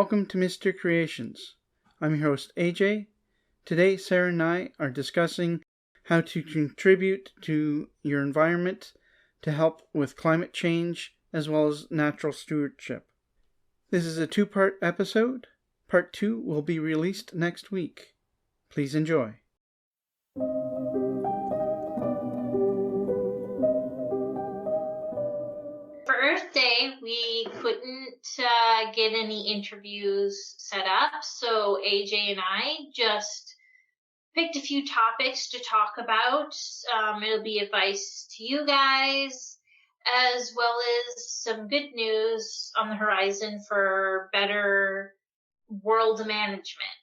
Welcome to Misteyre Creations. I'm your host, AJ. Today, Sarah and I are discussing how to contribute to your environment to help with climate change as well as natural stewardship. This is a two-part episode. Part 2 will be released next week. Please enjoy. For Earthday, we couldn't get any interviews set up, so AJ and I just picked a few topics to talk about. It'll be advice to you guys, as well as some good news on the horizon for better world management.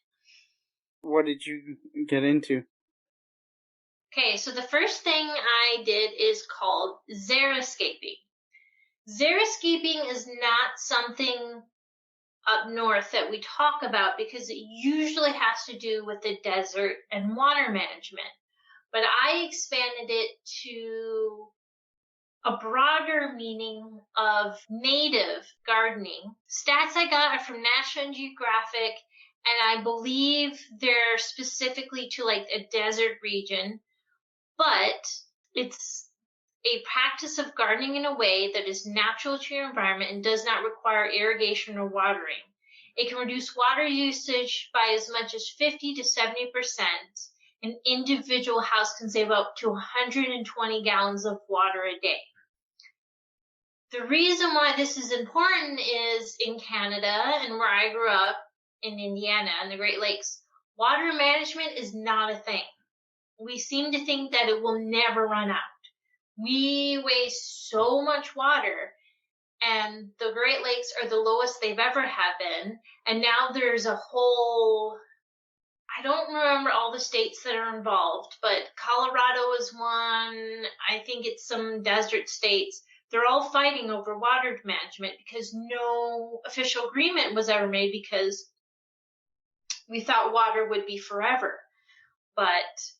What did you get into? Okay, so the first thing I did is called xeriscaping. Xeriscaping is not something up north that we talk about because it usually has to do with the desert and water management. But I expanded it to a broader meaning of native gardening. Stats I got are from National Geographic, and I believe they're specifically to like a desert region, but it's a practice of gardening in a way that is natural to your environment and does not require irrigation or watering. It can reduce water usage by as much as 50 to 70%. An individual house can save up to 120 gallons of water a day. The reason why this is important is in Canada and where I grew up in Indiana and the Great Lakes, water management is not a thing. We seem to think that it will never run out. We waste so much water, and the Great Lakes are the lowest they've ever have been. And now there's a whole, I don't remember all the states that are involved, but Colorado is one. I think it's some desert states. They're all fighting over water management because no official agreement was ever made because we thought water would be forever. But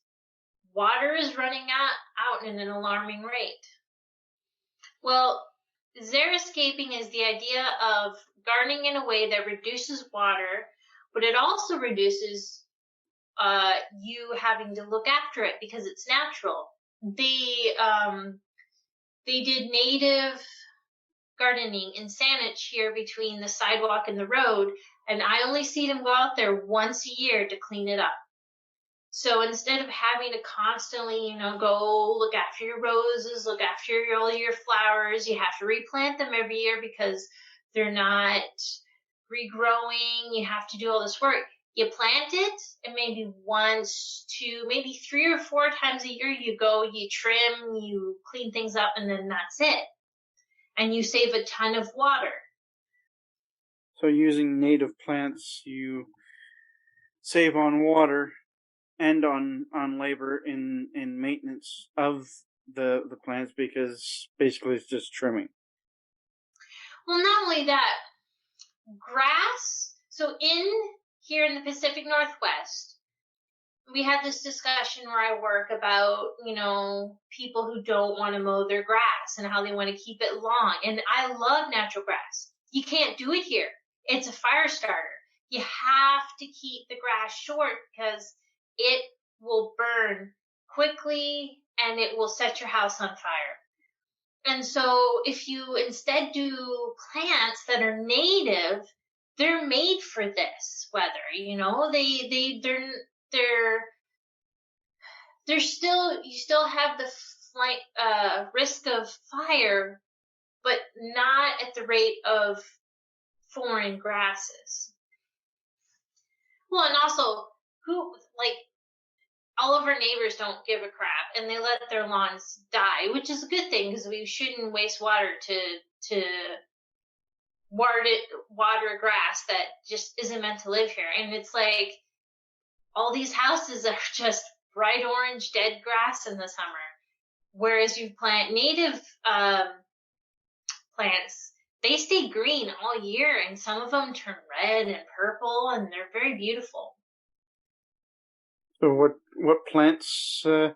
water is running out in an alarming rate. Well, xeriscaping is the idea of gardening in a way that reduces water, but it also reduces you having to look after it because it's natural. They did native gardening in Saanich here between the sidewalk and the road, and I only see them go out there once a year to clean it up. So instead of having to constantly, go look after your roses, look after all your flowers, you have to replant them every year because they're not regrowing. You have to do all this work. You plant it, and maybe once, maybe 3 or 4 times a year you go, you trim, you clean things up, and then that's it. And you save a ton of water. So using native plants, you save on water and on labor in maintenance of the plants because basically it's just trimming. Well, not only that, grass. So here in the Pacific Northwest, we had this discussion where I work about, people who don't want to mow their grass and how they want to keep it long. And I love natural grass. You can't do it here. It's a fire starter. You have to keep the grass short because it will burn quickly and it will set your house on fire. And so if you instead do plants that are native, they're made for this weather, they're still, you still have the risk of fire, but not at the rate of foreign grasses. Well, and also, all of our neighbors don't give a crap, and they let their lawns die, which is a good thing because we shouldn't waste water to water grass that just isn't meant to live here. And it's like all these houses are just bright orange dead grass in the summer, whereas you plant native plants, they stay green all year, and some of them turn red and purple, and they're very beautiful. So what plants are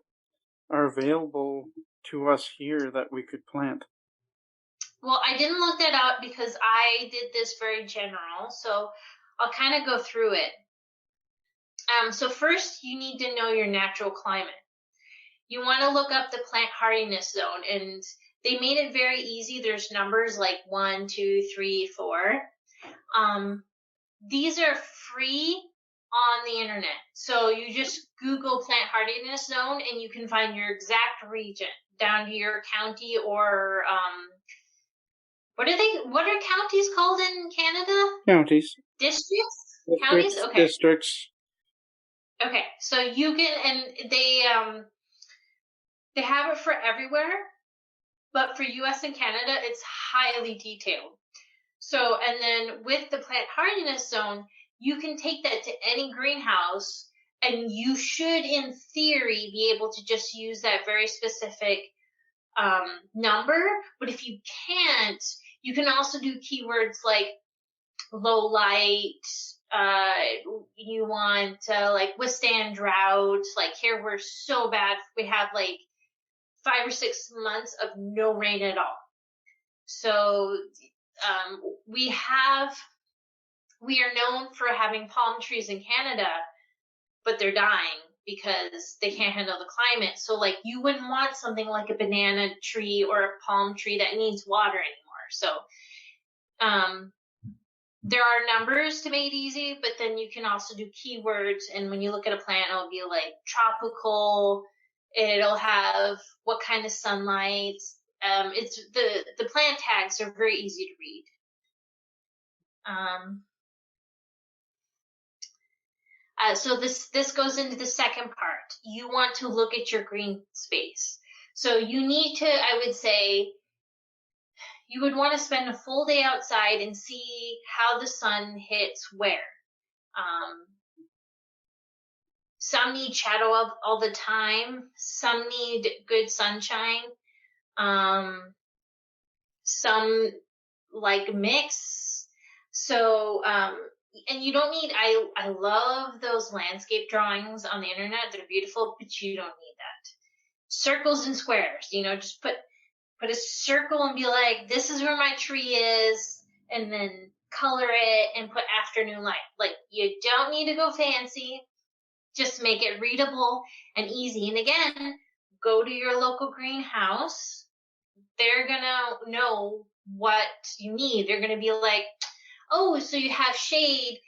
available to us here that we could plant? Well, I didn't look that up because I did this very general, so I'll kind of go through it. So first, you need to know your natural climate. You want to look up the plant hardiness zone, and they made it very easy. There's numbers like 1, 2, 3, 4. These are free on the internet. So you just Google plant hardiness zone, and you can find your exact region down to your county or what are counties called in Canada? Counties. Districts? Counties? Okay. Districts. Okay. So you can, and they have it for everywhere, but for US and Canada, it's highly detailed. So, and then with the plant hardiness zone, you can take that to any greenhouse, and you should, in theory, be able to just use that very specific number. But if you can't, you can also do keywords like low light. You want like withstand drought. Like here, we're so bad. We have like 5 or 6 months of no rain at all. So we are known for having palm trees in Canada, but they're dying because they can't handle the climate. So like you wouldn't want something like a banana tree or a palm tree that needs water anymore. So there are numbers to make it easy, but then you can also do keywords. And when you look at a plant, it'll be like tropical. It'll have what kind of sunlight. It's the plant tags are very easy to read. So this goes into the second part. You want to look at your green space. So you need to, I would say, you would want to spend a full day outside and see how the sun hits where. Some need shadow all the time. Some need good sunshine. Some like mix. So, and you don't need, I love those landscape drawings on the internet. They're beautiful, but you don't need that. Circles and squares, just put a circle and be like, this is where my tree is, and then color it and put afternoon light. Like, you don't need to go fancy. Just make it readable and easy. And again, go to your local greenhouse. They're gonna know what you need. They're gonna be like, oh, so you have shade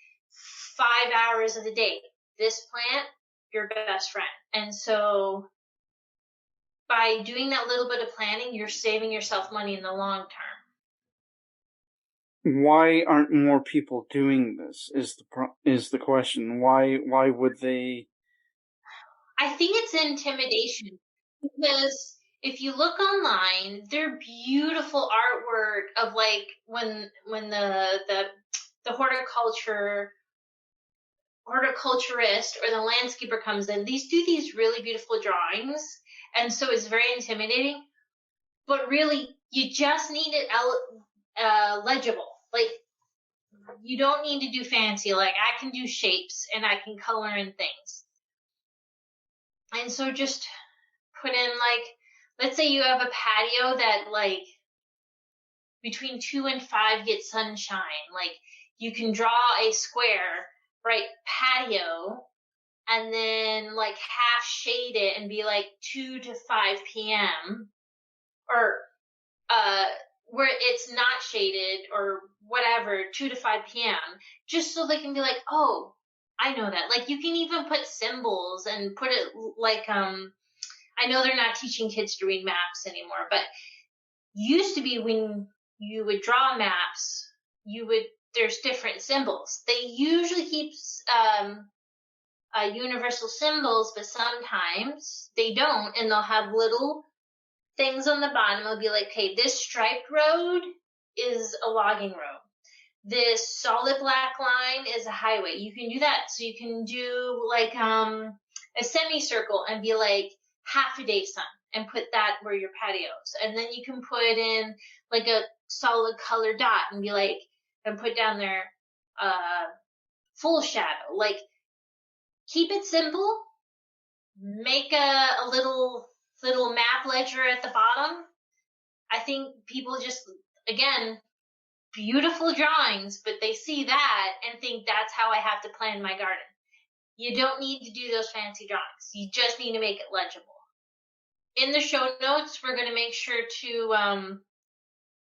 5 hours of the day. This plant, your best friend. And so by doing that little bit of planning, you're saving yourself money in the long term. Why aren't more people doing this? Is the question. Why would they? I think it's intimidation, because if you look online, they're beautiful artwork of like when the horticulturist or the landscaper comes in, these do these really beautiful drawings, and so it's very intimidating. But really, you just need it legible. Like, you don't need to do fancy. Like, I can do shapes and I can color in things. And so just put in, like, let's say you have a patio that, like, between 2 and 5 gets sunshine. Like, you can draw a square, right, patio, and then, like, half shade it and be, like, 2 to 5 p.m. Or, where it's not shaded or whatever, 2 to 5 p.m. Just so they can be like, oh, I know that. Like, you can even put symbols and put it like, I know they're not teaching kids to read maps anymore, but used to be when you would draw maps, there's different symbols. They usually keep universal symbols, but sometimes they don't, and they'll have little things on the bottom. It'll be like, okay, this striped road is a logging road. This solid black line is a highway. You can do that. So you can do like a semicircle and be like half a day sun and put that where your patios. And then you can put in like a solid color dot and be like, and put down there full shadow. Like, keep it simple. Make a little map ledger at the bottom. I think people just again, beautiful drawings, but they see that and think that's how I have to plan my garden. You don't need to do those fancy drawings. You just need to make it legible. In the show notes, we're going to make sure to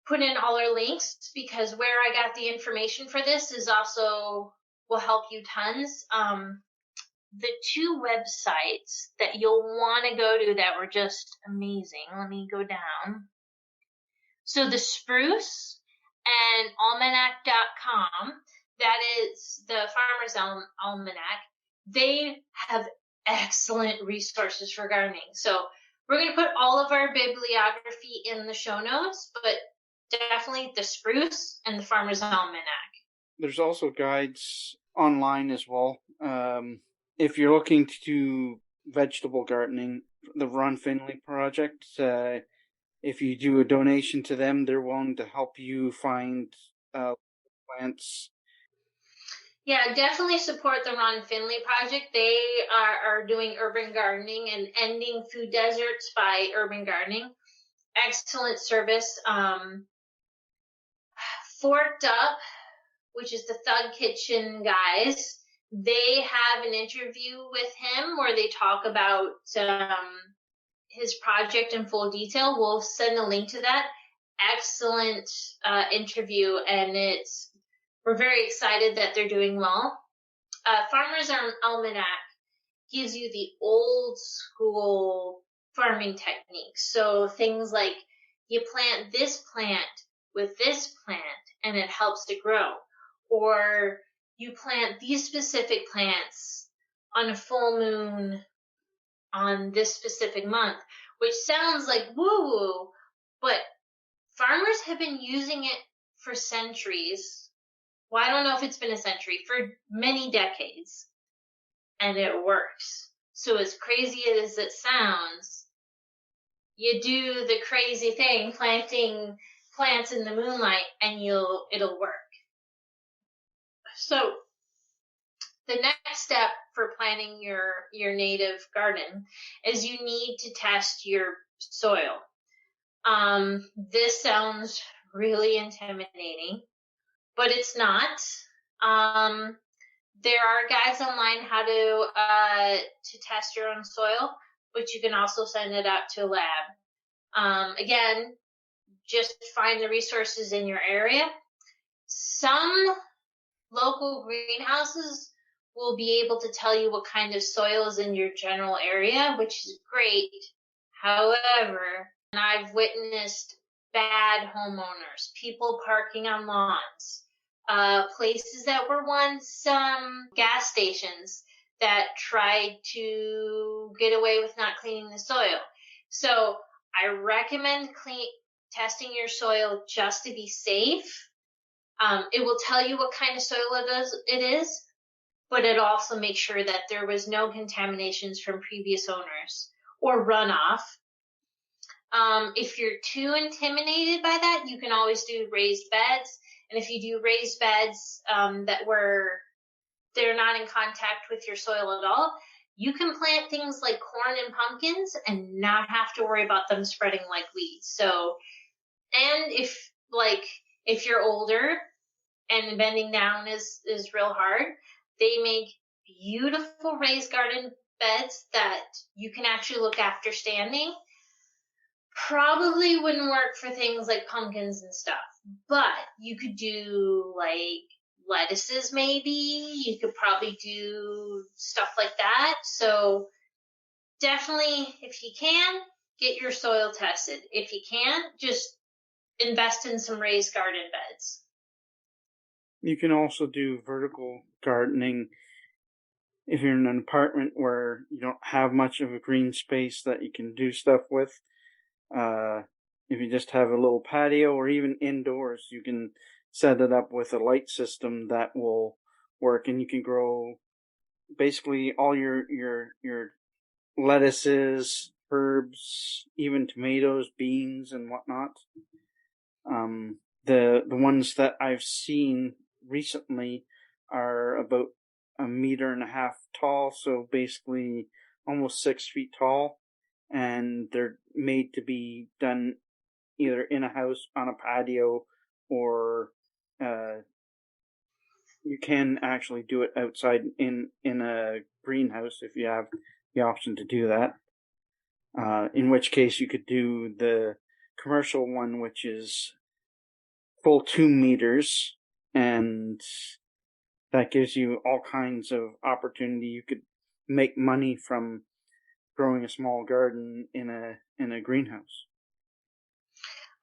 put in all our links, because where I got the information for this is also will help you tons. The two websites that you'll want to go to that were just amazing. Let me go down. So the Spruce and almanac.com, that is the Farmer's Almanac. They have excellent resources for gardening. So we're going to put all of our bibliography in the show notes, but definitely the Spruce and the Farmer's Almanac. There's also guides online as well. If you're looking to do vegetable gardening, the Ron Finley Project, if you do a donation to them, they're willing to help you find plants. Yeah, definitely support the Ron Finley Project. They are doing urban gardening and ending food deserts by urban gardening. Excellent service. Forked Up, which is the Thug Kitchen guys, they have an interview with him where they talk about his project in full detail. We'll send a link to that. Excellent interview, and we're very excited that they're doing well. Farmer's Almanac gives you the old school farming techniques. So things like you plant this plant with this plant and it helps to grow. Or you plant these specific plants on a full moon on this specific month, which sounds like woo-woo, but farmers have been using it for centuries. Well, I don't know if it's been a century, for many decades, and it works. So as crazy as it sounds, you do the crazy thing, planting plants in the moonlight, and it'll work. So the next step for planting your native garden is you need to test your soil. This sounds really intimidating, but it's not. There are guides online how to test your own soil, but you can also send it out to a lab. Again, just find the resources in your area. Some local greenhouses will be able to tell you what kind of soil is in your general area, which is great. However, I've witnessed bad homeowners, people parking on lawns, places that were once gas stations that tried to get away with not cleaning the soil. So I recommend testing your soil just to be safe. It will tell you what kind of soil it is, but it also makes sure that there was no contaminations from previous owners or runoff. If you're too intimidated by that, you can always do raised beds. And if you do raised beds they're not in contact with your soil at all, you can plant things like corn and pumpkins and not have to worry about them spreading like weeds. So, and if you're older and bending down is real hard, they make beautiful raised garden beds that you can actually look after standing. Probably wouldn't work for things like pumpkins and stuff, but you could do like lettuces maybe. You could probably do stuff like that. So definitely, if you can, get your soil tested. If you can't, just invest in some raised garden beds. You can also do vertical gardening if you're in an apartment where you don't have much of a green space that you can do stuff with. If you just have a little patio or even indoors, you can set it up with a light system that will work, and you can grow basically all your lettuces, herbs, even tomatoes, beans, and whatnot. The ones that I've seen recently are about 1.5 meters tall, so basically almost 6 feet tall, and they're made to be done either in a house, on a patio, or you can actually do it outside in a greenhouse if you have the option to do that. In which case you could do the commercial one, which is full 2 meters, and that gives you all kinds of opportunity. You could make money from growing a small garden in a greenhouse.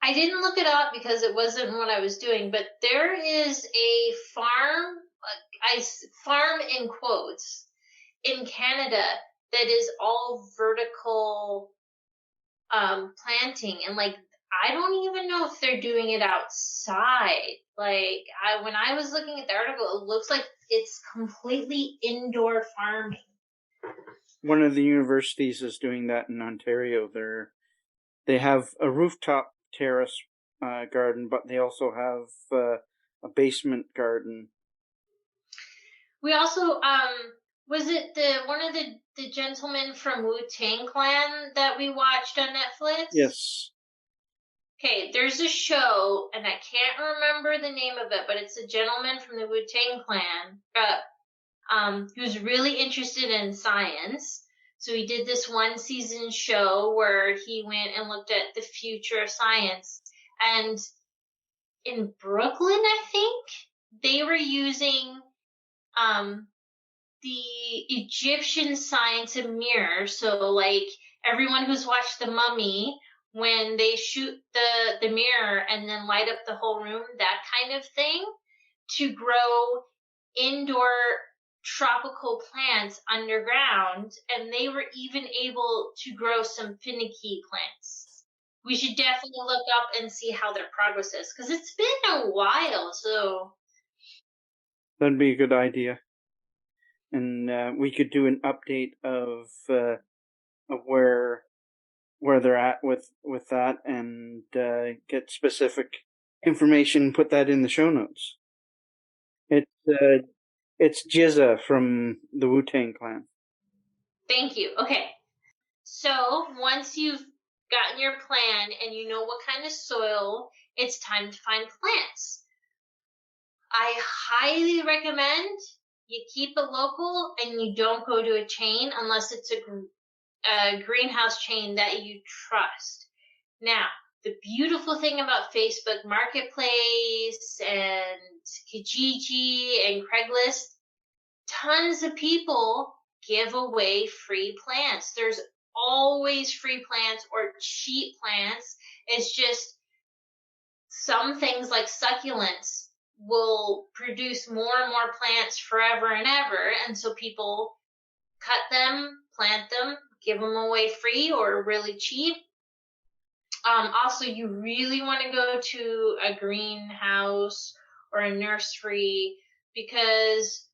I didn't look it up because it wasn't what I was doing, but there is a farm, farm in quotes, in Canada that is all vertical planting, and like I don't even know if they're doing it outside. Like when I was looking at the article, it looks like it's completely indoor farming. One of the universities is doing that in Ontario. They have a rooftop terrace garden, but they also have a basement garden. We also was it one of the gentlemen from Wu-Tang Clan that we watched on Netflix? Yes. Okay, there's a show, and I can't remember the name of it, but it's a gentleman from the Wu-Tang Clan who's really interested in science. So he did this one season show where he went and looked at the future of science. And in Brooklyn, I think, they were using the Egyptian science of mirrors. So like everyone who's watched The Mummy, when they shoot the mirror and then light up the whole room, that kind of thing, to grow indoor tropical plants underground, and they were even able to grow some finicky plants. We should definitely look up and see how their progress is, because it's been a while, so... That'd be a good idea. And we could do an update of where they're at with that, and get specific information, put that in the show notes. It's Jizza from the Wu-Tang Clan. Thank you. Okay. So once you've gotten your plan and you know what kind of soil, it's time to find plants. I highly recommend you keep it local and you don't go to a chain unless it's a greenhouse chain that you trust. Now, the beautiful thing about Facebook Marketplace and Kijiji and Craigslist, tons of people give away free plants. There's always free plants or cheap plants. It's just some things like succulents will produce more and more plants forever and ever. And so people cut them, plant them, give them away free or really cheap. Also, you really want to go to a greenhouse or a nursery, because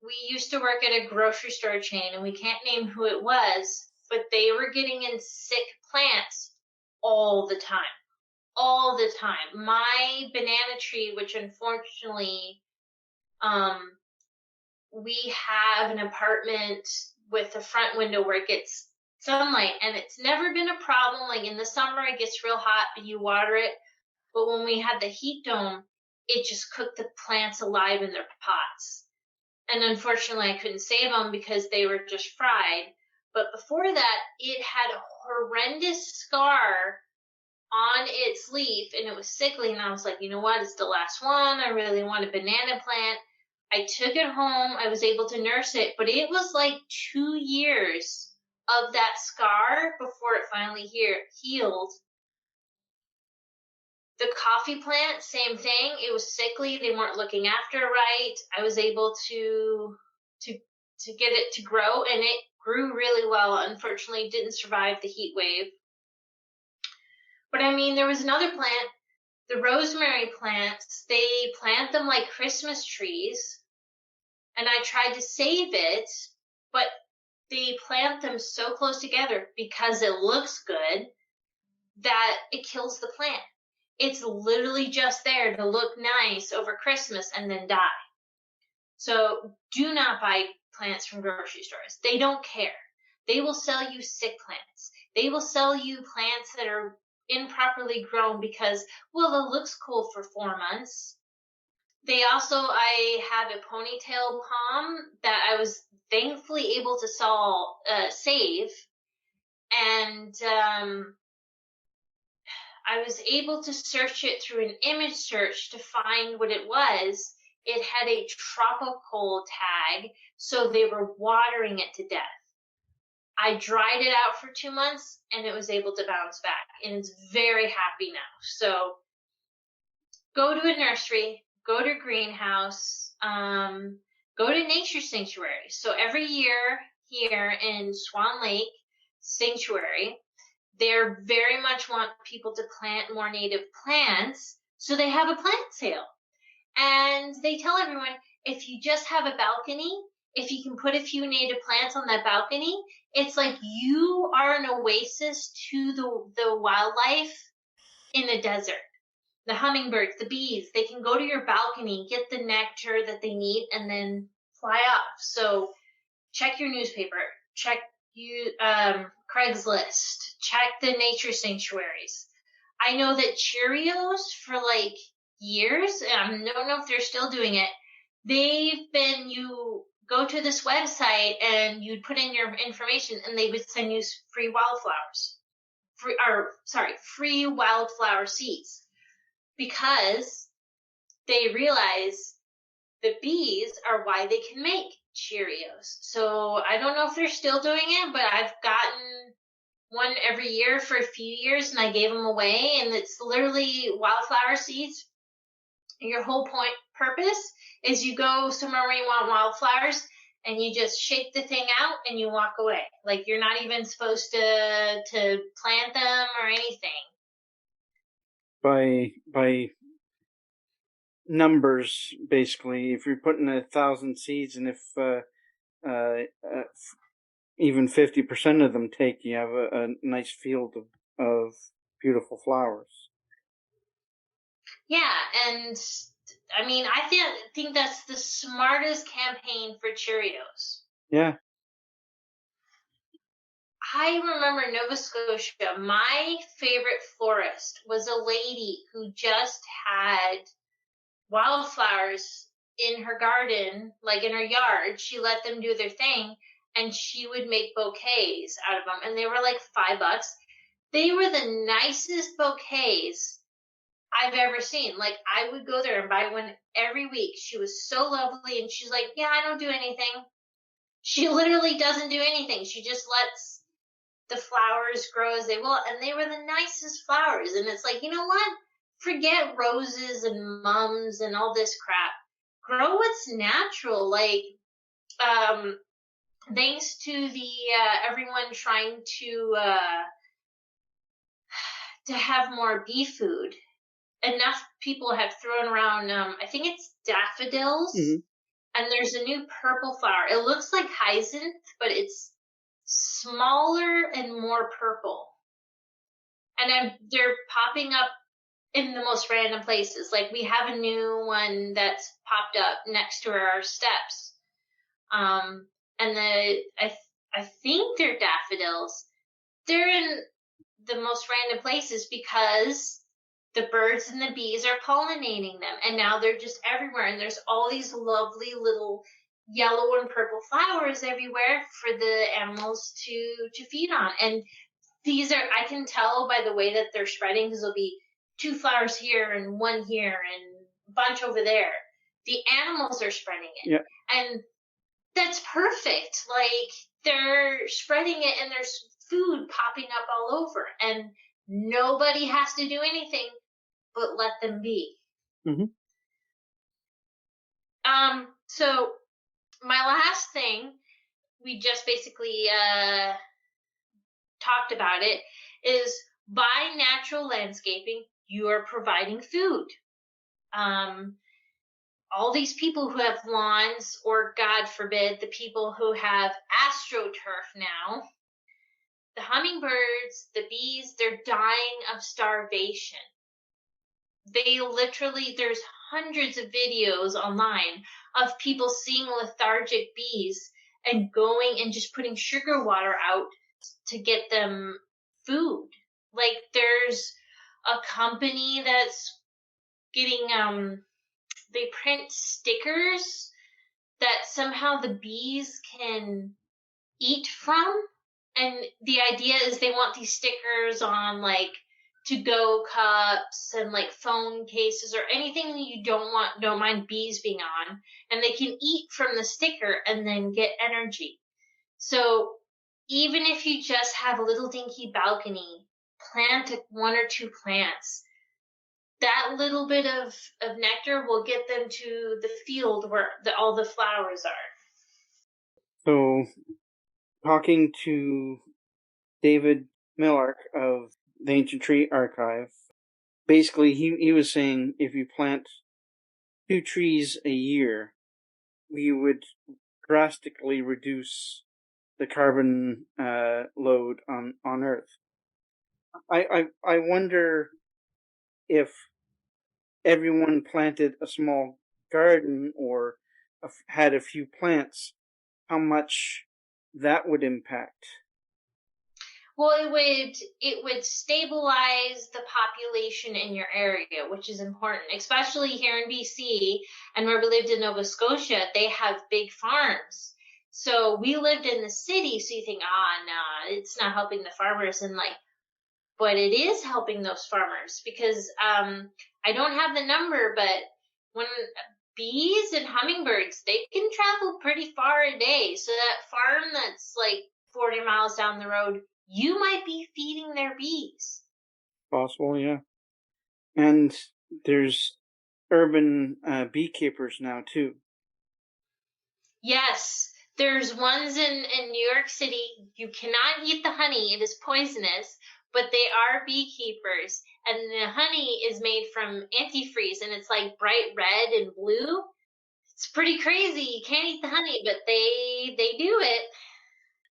we used to work at a grocery store chain, and we can't name who it was, but they were getting in sick plants all the time. All the time. My banana tree, which unfortunately, we have an apartment with a front window where it gets sunlight, and it's never been a problem. Like in the summer, it gets real hot, but you water it. But when we had the heat dome, it just cooked the plants alive in their pots. And unfortunately, I couldn't save them because they were just fried. But before that, it had a horrendous scar on its leaf, and it was sickly. And I was like, you know what? It's the last one. I really want a banana plant. I took it home. I was able to nurse it, but it was like 2 years of that scar before it finally healed. The coffee plant, same thing. It was sickly. They weren't looking after it right. I was able to get it to grow, and it grew really well. Unfortunately, it didn't survive the heat wave. But I mean, there was another plant, the rosemary plants. They plant them like Christmas trees, and I tried to save it, but they plant them so close together because it looks good that it kills the plant. It's literally just there to look nice over Christmas and then die. So do not buy plants from grocery stores. They don't care. They will sell you sick plants. They will sell you plants that are improperly grown because, well, it looks cool for 4 months. I have a ponytail palm that I was thankfully able to save. And I was able to search it through an image search to find what it was. It had a tropical tag, so they were watering it to death. I dried it out for 2 months, and it was able to bounce back, and it's very happy now. So go to a nursery, go to a greenhouse, go to nature sanctuary. So every year here in Swan Lake Sanctuary, they very much want people to plant more native plants, so they have a plant sale. And they tell everyone, if you just have a balcony, if you can put a few native plants on that balcony, it's like you are an oasis to the wildlife in the desert. The hummingbirds, the bees, they can go to your balcony, get the nectar that they need, and then fly off. So check your newspaper, check Craigslist, check the nature sanctuaries. I know that Cheerios for like years, and I don't know if they're still doing it, you go to this website and you'd put in your information and they would send you free wildflower seeds, because they realize the bees are why they can make Cheerios. So I don't know if they're still doing it, but I've gotten one every year for a few years, and I gave them away, and it's literally wildflower seeds. Your whole purpose is you go somewhere where you want wildflowers, and you just shake the thing out and you walk away. Like, you're not even supposed to plant them or anything. By numbers, basically, if you're putting 1,000 seeds, and if even 50% of them take, you have a nice field of beautiful flowers. Yeah, and I mean, I think that's the smartest campaign for Cheerios. Yeah. I remember Nova Scotia, my favorite florist was a lady who just had wildflowers in her garden, like in her yard. She let them do their thing, and she would make bouquets out of them, and they were like $5. They were the nicest bouquets I've ever seen. Like, I would go there and buy one every week. She was so lovely, and she's like, yeah, I don't do anything. She literally doesn't do anything. She just lets the flowers grow as they will, and they were the nicest flowers. And it's like, you know what? Forget roses and mums and all this crap. Grow what's natural. Like, thanks to the everyone trying to have more bee food, enough people have thrown around, I think it's daffodils, and there's a new purple flower. It looks like hyacinth, but it's smaller and more purple. And they're popping up in the most random places. Like, we have a new one that's popped up next to our steps. And I think they're daffodils. They're in the most random places because the birds and the bees are pollinating them, and now they're just everywhere, and there's all these lovely little yellow and purple flowers everywhere for the animals to feed on. And I can tell by the way that they're spreading, because there'll be 2 flowers here and 1 here and a bunch over there. The animals are spreading it. Yeah. And that's perfect. Like, they're spreading it, and there's food popping up all over, and nobody has to do anything but let them be. So my last thing, we just basically talked about it, is by natural landscaping, you are providing food. All these people who have lawns, or God forbid, the people who have AstroTurf now, the hummingbirds, the bees, they're dying of starvation. There's hundreds of videos online of people seeing lethargic bees and going and just putting sugar water out to get them food. Like, there's a company that's getting they print stickers that somehow the bees can eat from. And the idea is they want these stickers on like to-go cups and like phone cases or anything that you don't mind bees being on, and they can eat from the sticker and then get energy. So even if you just have a little dinky balcony, plant one or two plants. That little bit of nectar will get them to the field where all the flowers are. So, talking to David Millark of the Ancient Tree Archive, basically he was saying if you plant 2 trees a year, we would drastically reduce the carbon load on Earth. I wonder if everyone planted a small garden or had a few plants, how much that would impact. Well, it would stabilize the population in your area, which is important, especially here in BC and where we lived in Nova Scotia. They have big farms. So we lived in the city, so you think, no, it's not helping the farmers, and like, but it is helping those farmers because I don't have the number, but when bees and hummingbirds, they can travel pretty far a day. So that farm that's like 40 miles down the road, you might be feeding their bees. Possible, yeah. And there's urban beekeepers now too. Yes, there's ones in New York City. You cannot eat the honey. It is poisonous, but they are beekeepers. And the honey is made from antifreeze, and it's like bright red and blue. It's pretty crazy. You can't eat the honey, but they do it.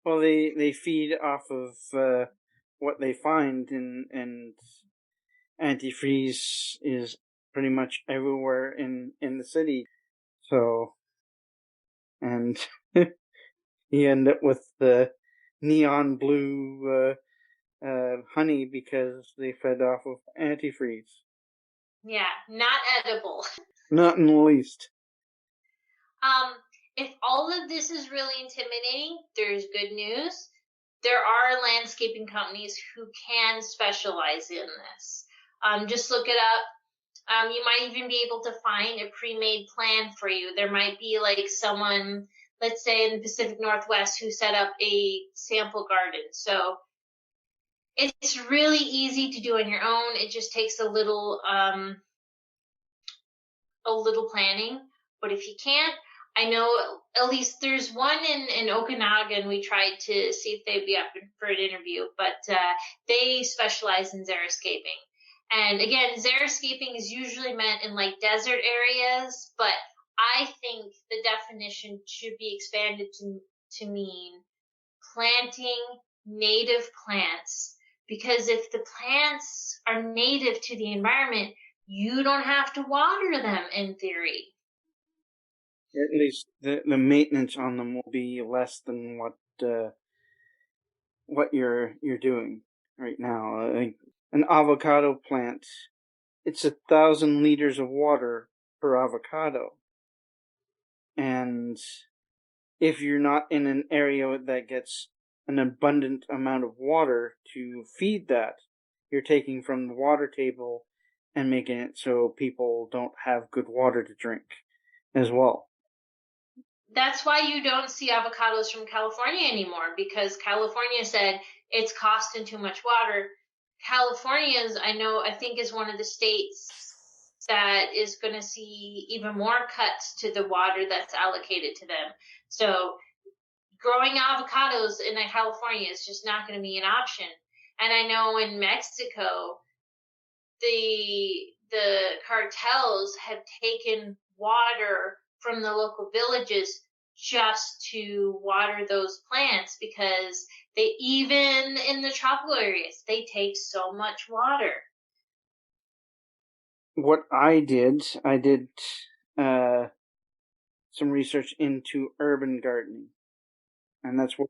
Well, they feed off of what they find, and antifreeze is pretty much everywhere in the city. So, and you end up with the neon blue honey because they fed off of antifreeze. Yeah, not edible. Not in the least. If all of this is really intimidating, there's good news. There are landscaping companies who can specialize in this. Just look it up. You might even be able to find a pre-made plan for you. There might be like someone, let's say in the Pacific Northwest, who set up a sample garden. So it's really easy to do on your own. It just takes a little planning. But if you can't, I know at least there's one in Okanagan. We tried to see if they'd be up for an interview, but they specialize in xeriscaping. And again, xeriscaping is usually meant in like desert areas, but I think the definition should be expanded to mean planting native plants. Because if the plants are native to the environment, you don't have to water them in theory. At least the maintenance on them will be less than what you're doing right now. An avocado plant, it's 1,000 liters of water per avocado, and if you're not in an area that gets an abundant amount of water to feed that, you're taking from the water table and making it so people don't have good water to drink as well. That's why you don't see avocados from California anymore, because California said it's costing too much water. California's, I think, is one of the states that is going to see even more cuts to the water that's allocated to them. So growing avocados in California is just not going to be an option. And I know in Mexico, the cartels have taken water from the local villages just to water those plants, because they, even in the tropical areas, they take so much water. What I did some research into urban gardening, and that's where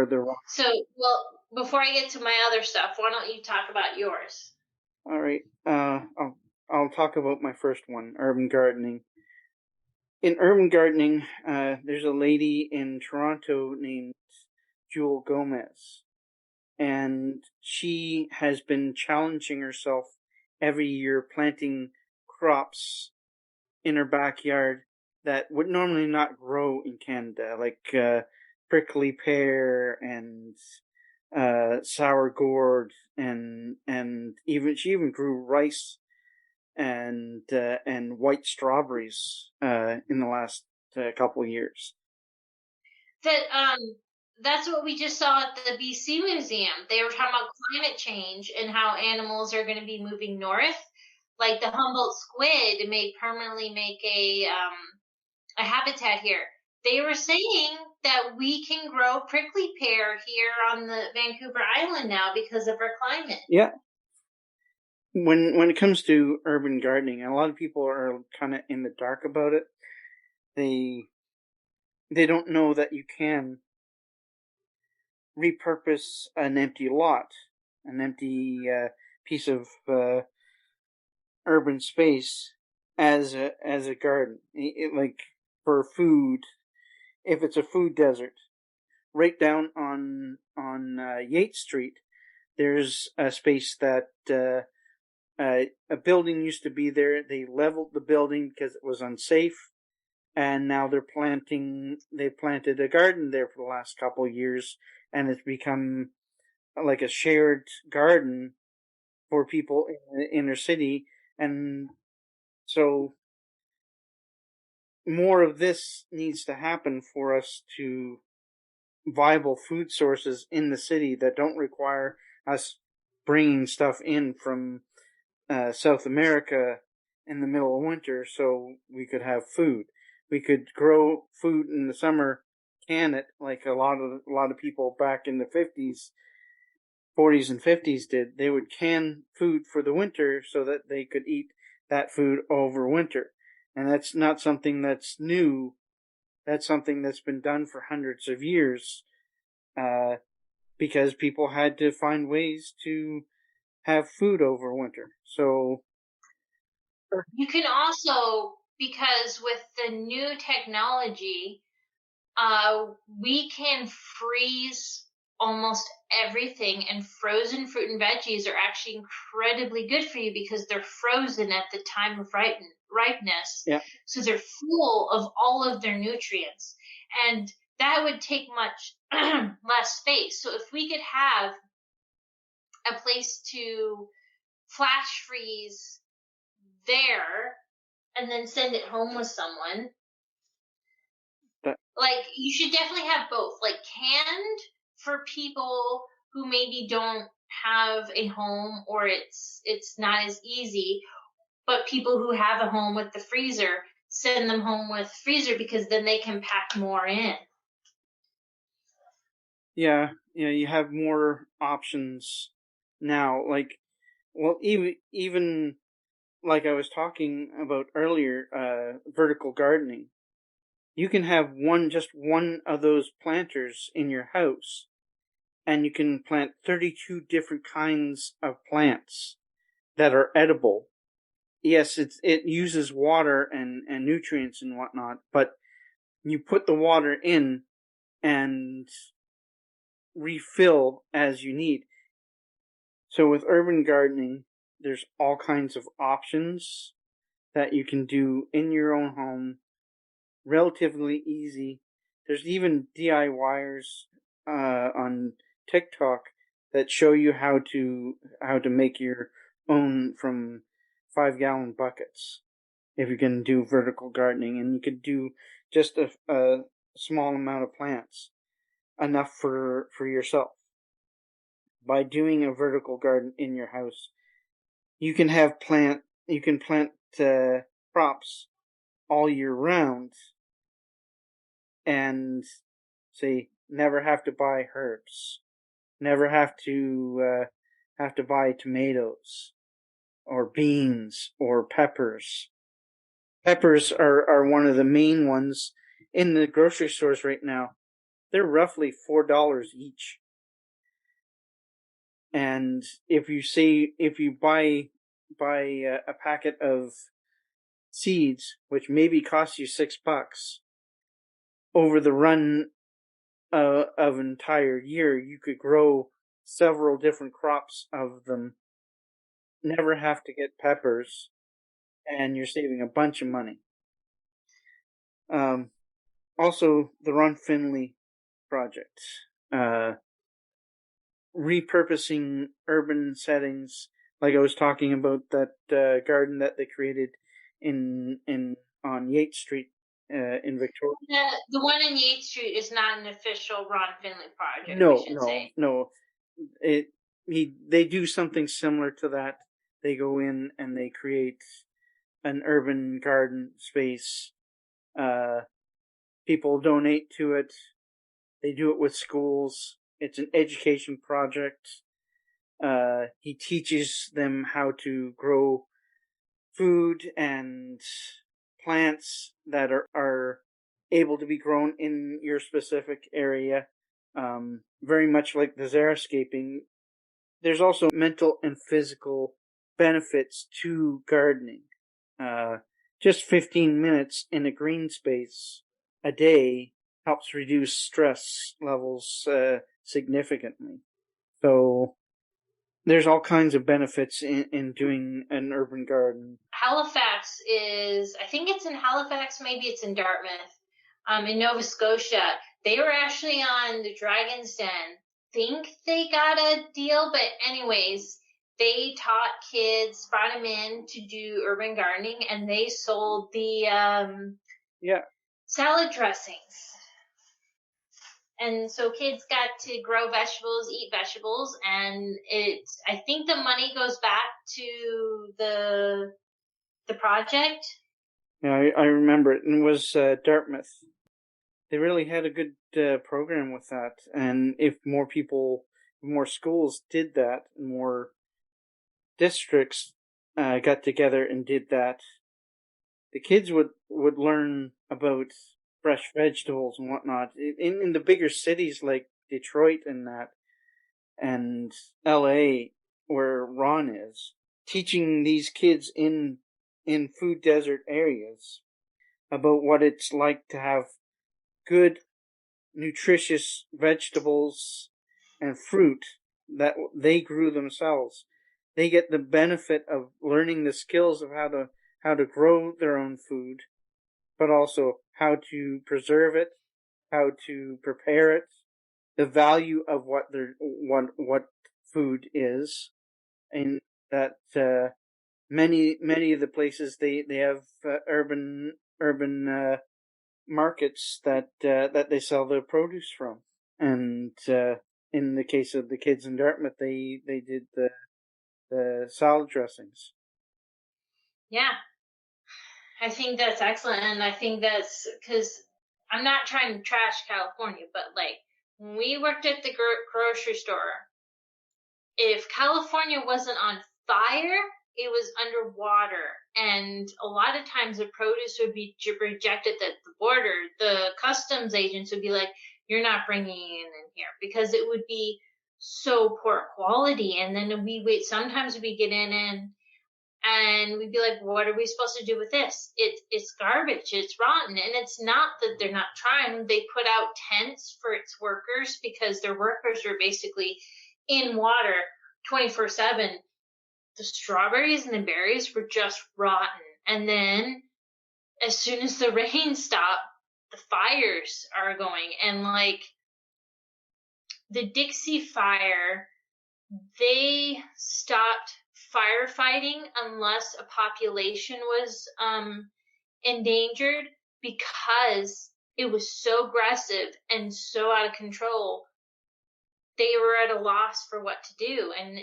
the So, well, before I get to my other stuff, why don't you talk about yours? All right. I'll talk about my first one, urban gardening. In urban gardening, there's a lady in Toronto named Jewel Gomes, and she has been challenging herself every year planting crops in her backyard that would normally not grow in Canada, like prickly pear and sour gourd, and she even grew rice and white strawberries in the last couple of years. That's what we just saw at the BC Museum. They were talking about climate change and how animals are going to be moving north. Like the Humboldt squid may permanently make a habitat here. They were saying that we can grow prickly pear here on the Vancouver Island now because of our climate. Yeah. When it comes to urban gardening, a lot of people are kind of in the dark about it. They don't know that you can repurpose an empty lot, an empty piece of urban space as a garden. Like for food, if it's a food desert, right down on Yates Street, there's a space that a building used to be there. They leveled the building because it was unsafe, and now they planted a garden there for the last couple of years, and it's become like a shared garden for people in the inner city. And so more of this needs to happen for us to viable food sources in the city that don't require us bringing stuff in from South America in the middle of winter so we could have food. We could grow food in the summer, can it, like a lot of people back in the 40s and 50s did. They would can food for the winter so that they could eat that food over winter. And that's not something that's new. That's something that's been done for hundreds of years, because people had to find ways to have food over winter. So you can also, because with the new technology, we can freeze almost everything, and frozen fruit and veggies are actually incredibly good for you because they're frozen at the time of ripeness. Yeah. So they're full of all of their nutrients, and that would take much less space. So if we could have a place to flash freeze there and then send it home with someone, like you should definitely have both, like canned for people who maybe don't have a home or it's not as easy, but people who have a home with the freezer, send them home with freezer because then they can pack more in. Yeah, you have more options now. Like, well, even like I was talking about earlier, vertical gardening. You can have just one of those planters in your house, and you can plant 32 different kinds of plants that are edible. Yes, it uses water and nutrients and whatnot, but you put the water in and refill as you need. So with urban gardening, there's all kinds of options that you can do in your own home, relatively easy. There's even DIYers on TikTok that show you how to make your own from 5-gallon buckets. If you can do vertical gardening, and you could do just a small amount of plants, enough for yourself. By doing a vertical garden in your house, you can plant crops all year round, and say never have to buy herbs, never have to buy tomatoes or beans or peppers. Peppers are one of the main ones in the grocery stores right now. They're roughly $4 each. And if you buy a packet of seeds, which maybe costs you $6, over the run of an entire year, you could grow several different crops of them, never have to get peppers, and you're saving a bunch of money. Also, the Ron Finley Project, repurposing urban settings, like I was talking about that garden that they created on Yates Street in Victoria. The one in Yates Street is not an official Ron Finley project. No. They do something similar to that. They go in and they create an urban garden space. People donate to it. They do it with schools. It's an education project. He teaches them how to grow food and plants that are able to be grown in your specific area. Very much like the xeriscaping, there's also mental and physical benefits to gardening. Just 15 minutes in a green space a day helps reduce stress levels significantly. So there's all kinds of benefits in doing an urban garden. Halifax I think it's in Halifax, maybe it's in Dartmouth, in Nova Scotia. They were actually on the Dragon's Den. Think they got a deal, but anyways, they taught kids, brought them in to do urban gardening, and they sold the salad dressings. And so kids got to grow vegetables, eat vegetables, and I think the money goes back to the project. Yeah, I remember it. And it was Dartmouth. They really had a good program with that. And if more schools did that, more districts got together and did that, the kids would learn about fresh vegetables and whatnot. In the bigger cities like Detroit and LA, where Ron is, teaching these kids in food desert areas about what it's like to have good, nutritious vegetables and fruit that they grew themselves. They get the benefit of learning the skills of how to grow their own food, but also how to preserve it, how to prepare it, the value of what food is, and that many of the places they have urban markets that they sell their produce from. And in the case of the kids in Dartmouth, they did the salad dressings. Yeah, I think that's excellent, and I think that's because I'm not trying to trash California, but like when we worked at the grocery store, if California wasn't on fire, it was underwater, and a lot of times the produce would be rejected at the border. The customs agents would be like, "You're not bringing it in here," because it would be so poor quality. And then sometimes we get in and we'd be like, "What are we supposed to do with this? It's garbage. It's rotten." And it's not that they're not trying. They put out tents for its workers because their workers are basically in water 24/7. The strawberries and the berries were just rotten. And then as soon as the rain stopped, the fires are going. And like the Dixie Fire, they stopped firefighting unless a population was endangered because it was so aggressive and so out of control. They were at a loss for what to do, and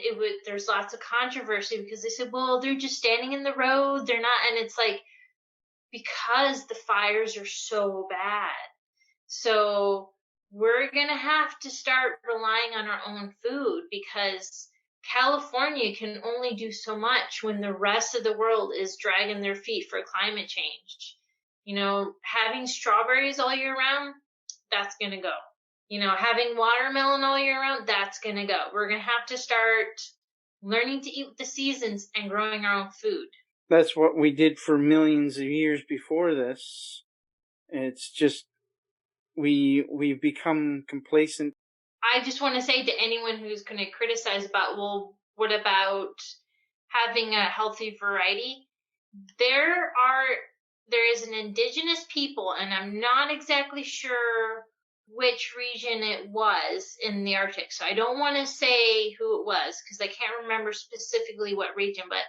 there's lots of controversy because they said, well, they're just standing in the road, they're not, and it's like, because the fires are so bad. So we're gonna have to start relying on our own food, because California can only do so much when the rest of the world is dragging their feet for climate change. Having strawberries all year round, that's gonna go. having watermelon all year round, that's going to go. We're going to have to start learning to eat with the seasons and growing our own food. That's what we did for millions of years before this. It's just we've become complacent. I just want to say to anyone who's going to criticize about, well, what about having a healthy variety? There is an indigenous people, and I'm not exactly sure which region it was in the Arctic. So I don't want to say who it was because I can't remember specifically what region, but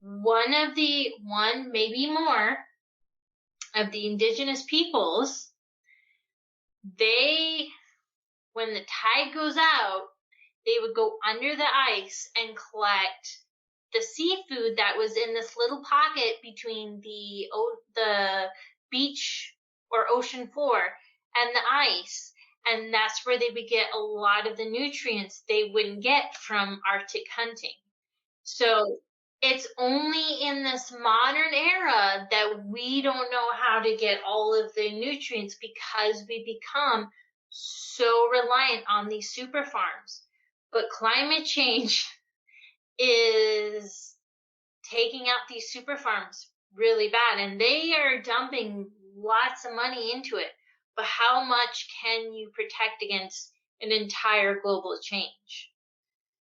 one, maybe more of the indigenous peoples, when the tide goes out, they would go under the ice and collect the seafood that was in this little pocket between the beach or ocean floor and the ice. And that's where they would get a lot of the nutrients they wouldn't get from Arctic hunting. So it's only in this modern era that we don't know how to get all of the nutrients because we become so reliant on these super farms. But climate change is taking out these super farms really bad, and they are dumping lots of money into it. But how much can you protect against an entire global change?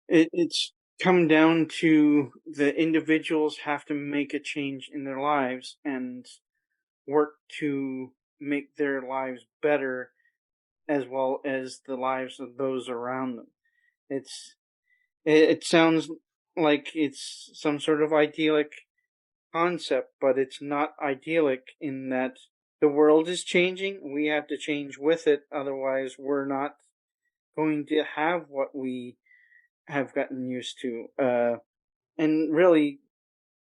It's come down to the individuals have to make a change in their lives and work to make their lives better as well as the lives of those around them. It sounds like it's some sort of idyllic concept, but it's not idyllic in that the world is changing. We have to change with it. Otherwise, we're not going to have what we have gotten used to. And really,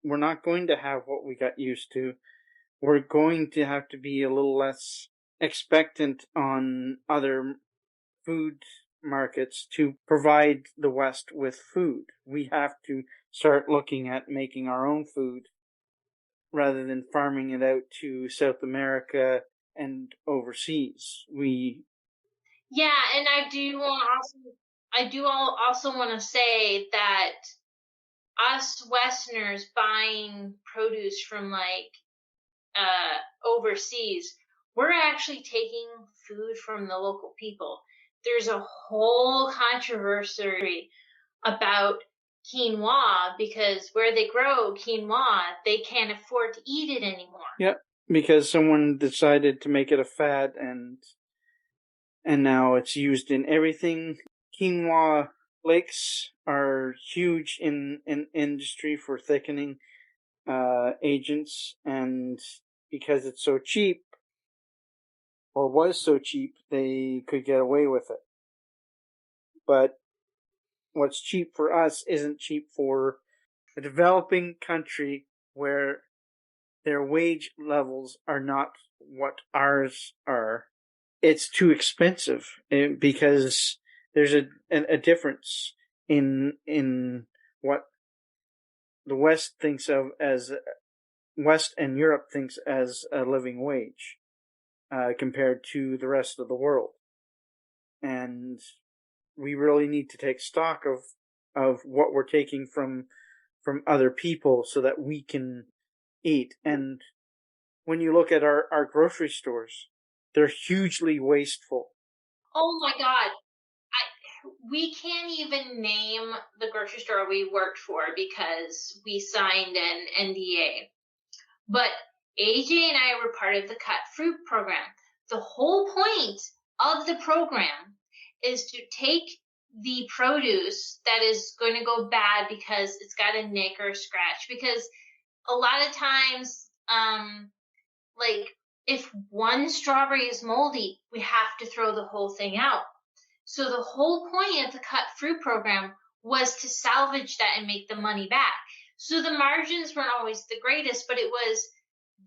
we're not going to have what we got used to. We're going to have to be a little less expectant on other food markets to provide the West with food. We have to start looking at making our own food rather than farming it out to South America and overseas. Yeah, and I do also want to say that us Westerners buying produce from overseas, we're actually taking food from the local people. There's a whole controversy about quinoa because where they grow quinoa, they can't afford to eat it anymore. Yep, because someone decided to make it a fad, and now it's used in everything. Quinoa flakes are huge in industry for thickening agents, and because it's so cheap, or was so cheap, they could get away with it. But what's cheap for us isn't cheap for a developing country where their wage levels are not what ours are. It's too expensive because there's a difference in what the West thinks of as West and Europe thinks as a living wage compared to the rest of the world. And we really need to take stock of what we're taking from other people so that we can eat. And when you look at our grocery stores, they're hugely wasteful. Oh my God. We can't even name the grocery store we worked for because we signed an NDA. But AJ and I were part of the cut fruit program. The whole point of the program is to take the produce that is going to go bad because it's got a nick or a scratch. Because a lot of times, if one strawberry is moldy, we have to throw the whole thing out. So the whole point of the cut fruit program was to salvage that and make the money back. So the margins weren't always the greatest, but it was,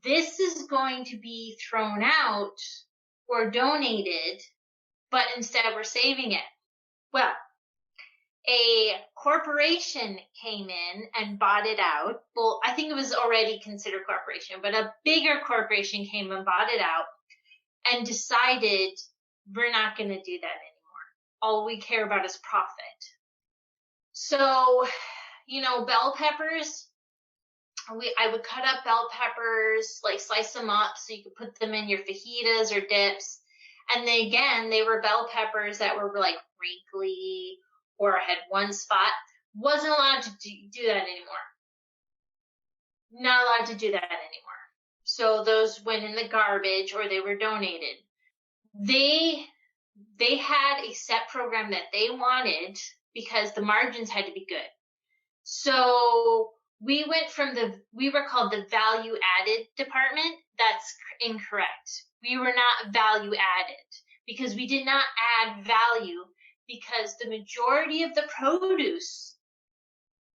this is going to be thrown out or donated, but instead we're saving it. Well, a corporation came in and bought it out. Well, I think it was already considered corporation, but a bigger corporation came and bought it out and decided we're not going to do that anymore. All we care about is profit. So, bell peppers, I would cut up bell peppers, like slice them up so you could put them in your fajitas or dips. And they were bell peppers that were like wrinkly or had one spot. Wasn't allowed to do that anymore. Not allowed to do that anymore. So those went in the garbage or they were donated. They had a set program that they wanted because the margins had to be good. So we were called the value added department. That's incorrect. We were not value added because we did not add value, because the majority of the produce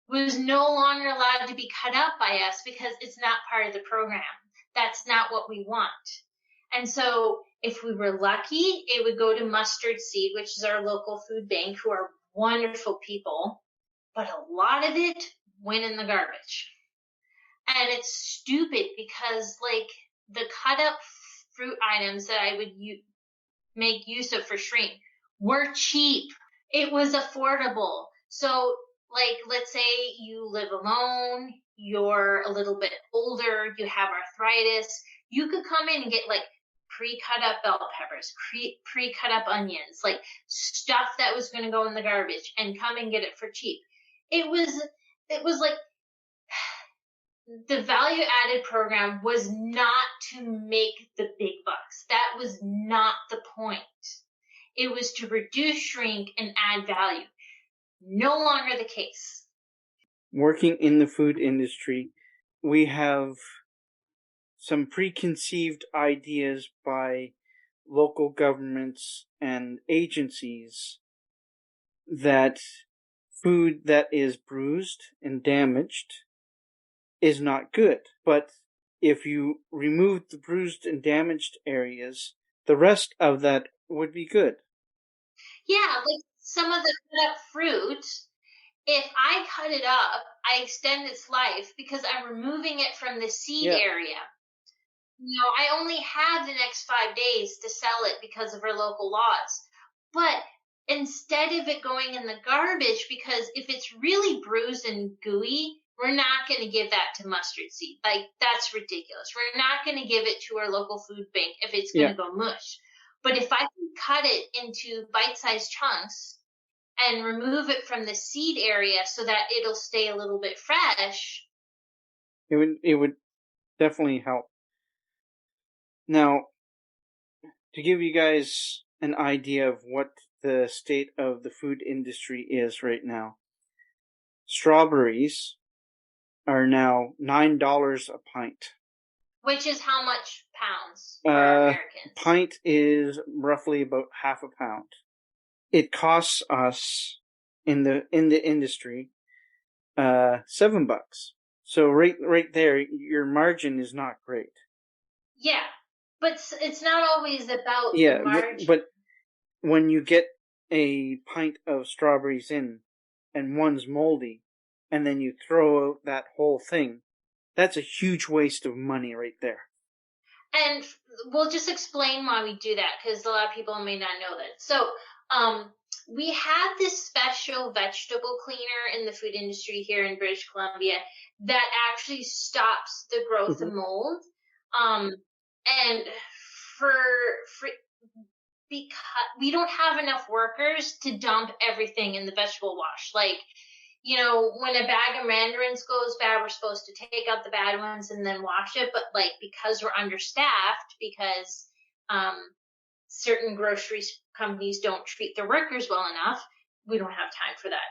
was no longer allowed to be cut up by us because it's not part of the program. That's not what we want. And so if we were lucky, it would go to Mustard Seed, which is our local food bank, who are wonderful people. But a lot of it went in the garbage. And it's stupid because, like, the cut up fruit items that I would make use of for shrink were cheap. It was affordable. So, like, let's say you live alone, you're a little bit older, you have arthritis, you could come in and get, like, pre-cut up bell peppers, pre-cut up onions, like stuff that was going to go in the garbage, and come and get it for cheap. It was like, the value added program was not to make the big bucks. That was not the point. It was to reduce shrink and add value. No longer the case. Working in the food industry, we have some preconceived ideas by local governments and agencies that food that is bruised and damaged is not good. But if you remove the bruised and damaged areas, the rest of that would be good. Yeah, like some of the cut up fruit, if I cut it up, I extend its life because I'm removing it from the seed area. I only have the next 5 days to sell it because of our local laws. But instead of it going in the garbage, because if it's really bruised and gooey, we're not going to give that to Mustard Seed. Like, that's ridiculous. We're not going to give it to our local food bank if it's going to go mush. But if I can cut it into bite-sized chunks and remove it from the seed area so that it'll stay a little bit fresh, it would definitely help. Now, to give you guys an idea of what the state of the food industry is right now, strawberries are now $9 a pint. Which is how much pounds for Americans? Pint is roughly about half a pound. It costs us in the industry $7. So right there, your margin is not great. Yeah, but it's not always about the margin. But when you get a pint of strawberries in, and one's moldy, and then you throw out that whole thing, that's a huge waste of money right there. And we'll just explain why we do that, because a lot of people may not know that. So, we have this special vegetable cleaner in the food industry here in British Columbia that actually stops the growth of mold. And because we don't have enough workers to dump everything in the vegetable wash. Like, when a bag of mandarins goes bad, we're supposed to take out the bad ones and then wash it. But like, because we're understaffed, because certain grocery companies don't treat their workers well enough, we don't have time for that.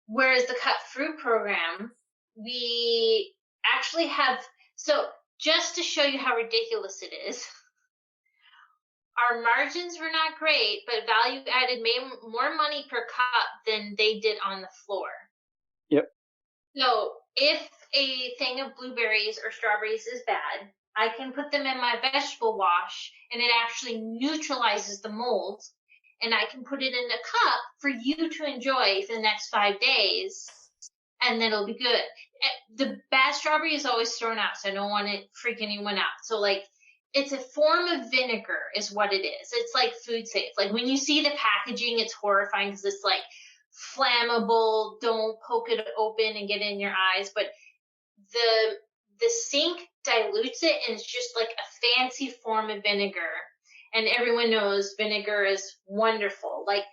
Whereas the cut fruit program, we actually have, so just to show you how ridiculous it is, our margins were not great, but value added made more money per cup than they did on the floor. Yep. So if a thing of blueberries or strawberries is bad, I can put them in my vegetable wash and it actually neutralizes the mold, and I can put it in a cup for you to enjoy for the next 5 days, and then it'll be good. The bad strawberry is always thrown out, so I don't want to freak anyone out. So like, it's a form of vinegar is what it is. It's like food safe. Like when you see the packaging, it's horrifying because it's like flammable, don't poke it open and get in your eyes. But the sink dilutes it, and it's just like a fancy form of vinegar. And everyone knows vinegar is wonderful. Like,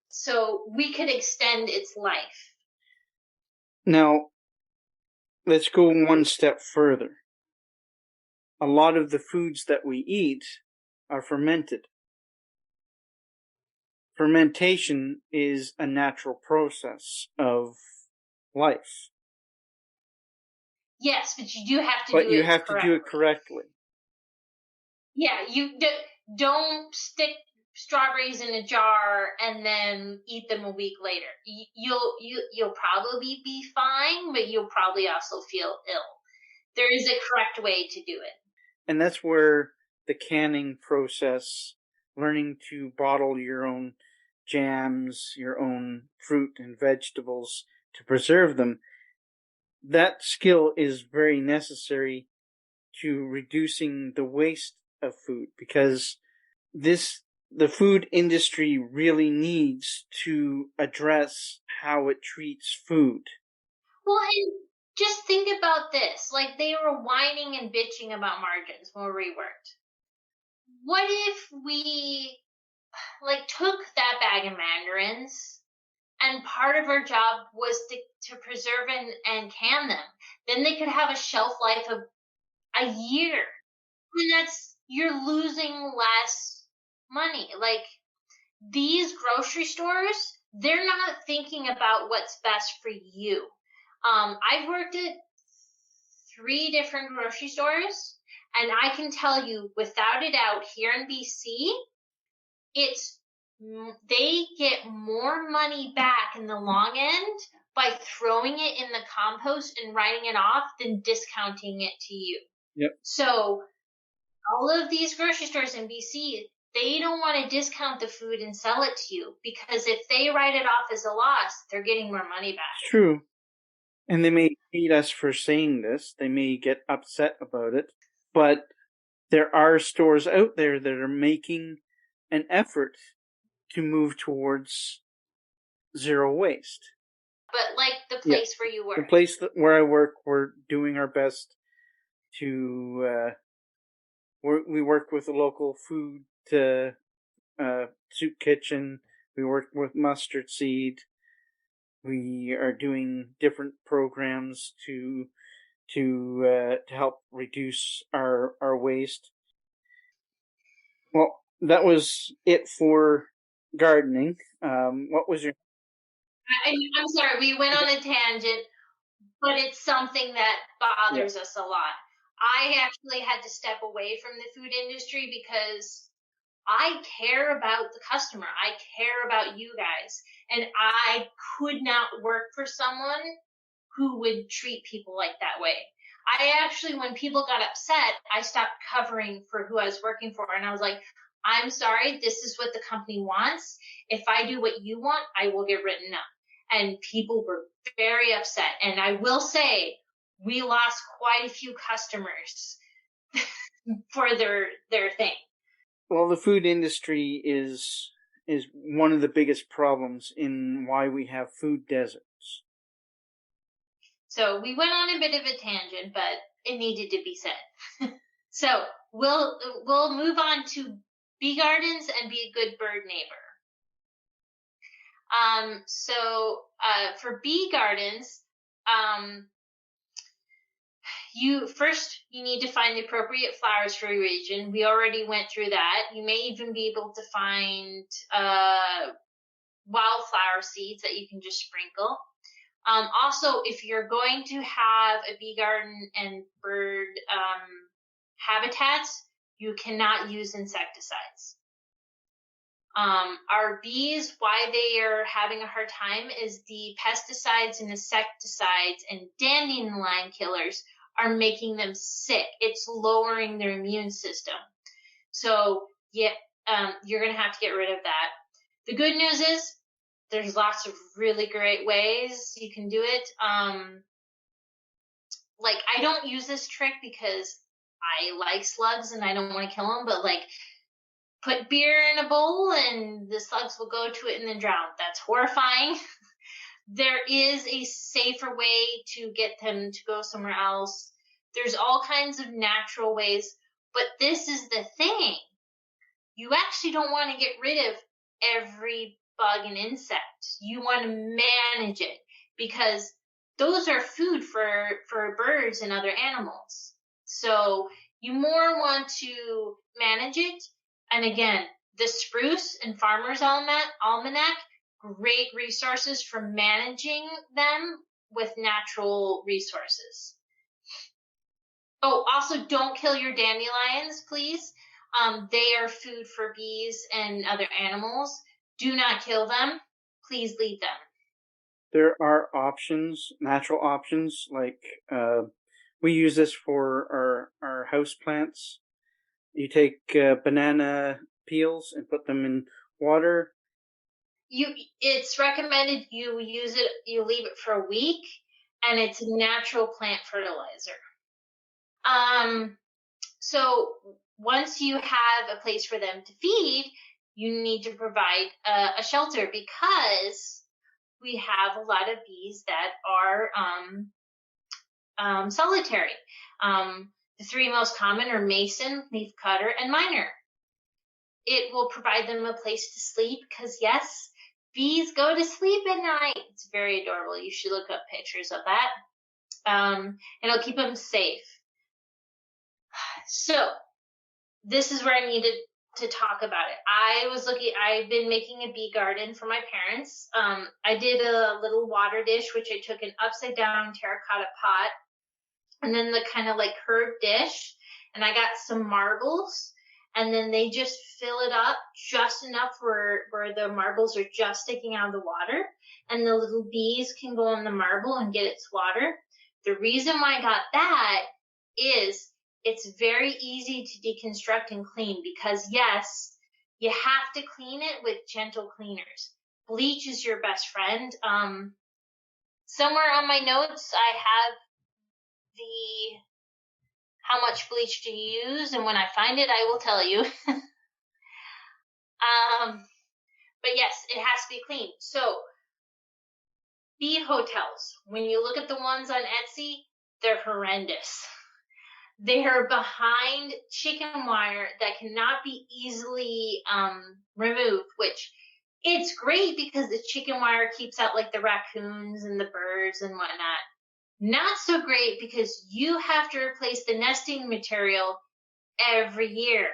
so we could extend its life. Now, let's go one step further. A lot of the foods that we eat are fermented. Fermentation is a natural process of life. Yes, but you do have to do it correctly. But you have to do it correctly. Yeah, you don't stick strawberries in a jar and then eat them a week later. You'll probably be fine, but you'll probably also feel ill. There is a correct way to do it. And that's where the canning process, learning to bottle your own jams, your own fruit and vegetables to preserve them, that skill is very necessary to reducing the waste of food, because the food industry really needs to address how it treats food. Well, and just think about this. Like, they were whining and bitching about margins when we worked. What if we, like, took that bag of mandarins and part of our job was to preserve and can them? Then they could have a shelf life of a year. And you're losing less money. Like, these grocery stores, they're not thinking about what's best for you. I've worked at 3 different grocery stores, and I can tell you, without a doubt, here in BC, they get more money back in the long end by throwing it in the compost and writing it off than discounting it to you. Yep. So all of these grocery stores in BC, they don't want to discount the food and sell it to you, because if they write it off as a loss, they're getting more money back. It's true. And they may hate us for saying this. They may get upset about it. But there are stores out there that are making an effort to move towards zero waste. But like the place where you work. The place where I work, we're doing our best to... we work with a local food soup kitchen. We work with mustard seed. We are doing different programs to help reduce our waste. Well, that was it for gardening. What was your... I'm sorry, we went on a tangent, but it's something that bothers us a lot. I actually had to step away from the food industry because I care about the customer. I care about you guys. And I could not work for someone who would treat people like that way. I actually, when people got upset, I stopped covering for who I was working for. And I was like, I'm sorry, this is what the company wants. If I do what you want, I will get written up. And people were very upset. And I will say, we lost quite a few customers for their thing. Well, the food industry is one of the biggest problems in why we have food deserts. So we went on a bit of a tangent, but it needed to be said. So we'll move on to bee gardens and be a good bird neighbor. So for bee gardens, you need to find the appropriate flowers for your region. We already went through that. You may even be able to find wildflower seeds that you can just sprinkle. Also, if you're going to have a bee garden and bird habitats, you cannot use insecticides. Our bees, why they are having a hard time is the pesticides and insecticides and dandelion killers are making them sick. It's lowering their immune system. So, you're going to have to get rid of that. The good news is there's lots of really great ways you can do it. I don't use this trick because I like slugs and I don't want to kill them, but like put beer in a bowl and the slugs will go to it and then drown. That's horrifying. There is a safer way to get them to go somewhere else. There's all kinds of natural ways, but this is the thing. You actually don't want to get rid of every bug and insect. You want to manage it because those are food for birds and other animals. So you more want to manage it. And again, the Spruce and Farmer's Almanac, great resources for managing them with natural resources. Oh, also don't kill your dandelions, please. They are food for bees and other animals. Do not kill them. Please leave them. There are options, natural options, like we use this for our house plants. You take banana peels and put them in water. It's recommended you use it, you leave it for a week, and it's natural plant fertilizer. So once you have a place for them to feed, you need to provide a shelter because we have a lot of bees that are solitary. The three most common are mason, leafcutter, and miner. It will provide them a place to sleep because, yes, bees go to sleep at night. It's very adorable. You should look up pictures of that. And it'll keep them safe. So this is where I needed to talk about it. I've been making a bee garden for my parents. I did a little water dish, which I took an upside down terracotta pot and then the kind of like curved dish. And I got some marbles and then they just fill it up just enough where the marbles are just sticking out of the water and the little bees can go on the marble and get its water. The reason why I got that is it's very easy to deconstruct and clean because, yes, you have to clean it with gentle cleaners. Bleach is your best friend. Somewhere on my notes, I have how much bleach to use, and when I find it, I will tell you. But yes, it has to be clean. So, bee hotels, when you look at the ones on Etsy, they're horrendous. They are behind chicken wire that cannot be easily removed, which it's great because the chicken wire keeps out like the raccoons and the birds and whatnot. Not so great because you have to replace the nesting material every year.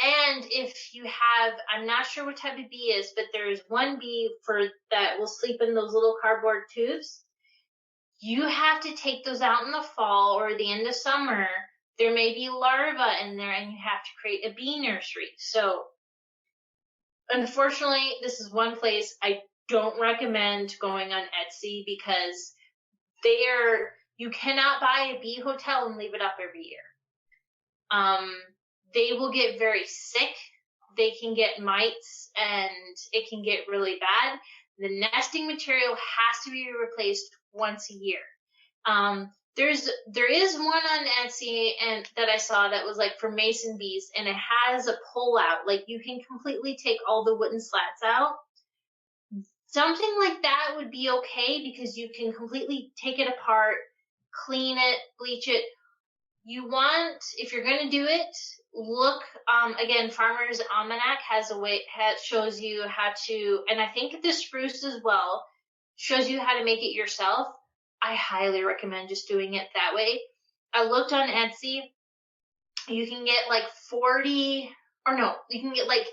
And if you have, I'm not sure what type of bee is, but there's one bee that will sleep in those little cardboard tubes. You have to take those out in the fall or the end of summer. There may be larvae in there and you have to create a bee nursery. So unfortunately, this is one place I don't recommend going on Etsy because you cannot buy a bee hotel and leave it up every year. They will get very sick. They can get mites and it can get really bad. The nesting material has to be replaced once a year. There is one on Etsy and that I saw that was like for mason bees and it has a pull out. Like you can completely take all the wooden slats out. Something like that would be okay because you can completely take it apart, clean it, bleach it. You want, if you're going to do it, look, again, Farmer's Almanac shows you how to, and I think the Spruce as well, shows you how to make it yourself. I highly recommend just doing it that way. I looked on Etsy. You can get like you can get like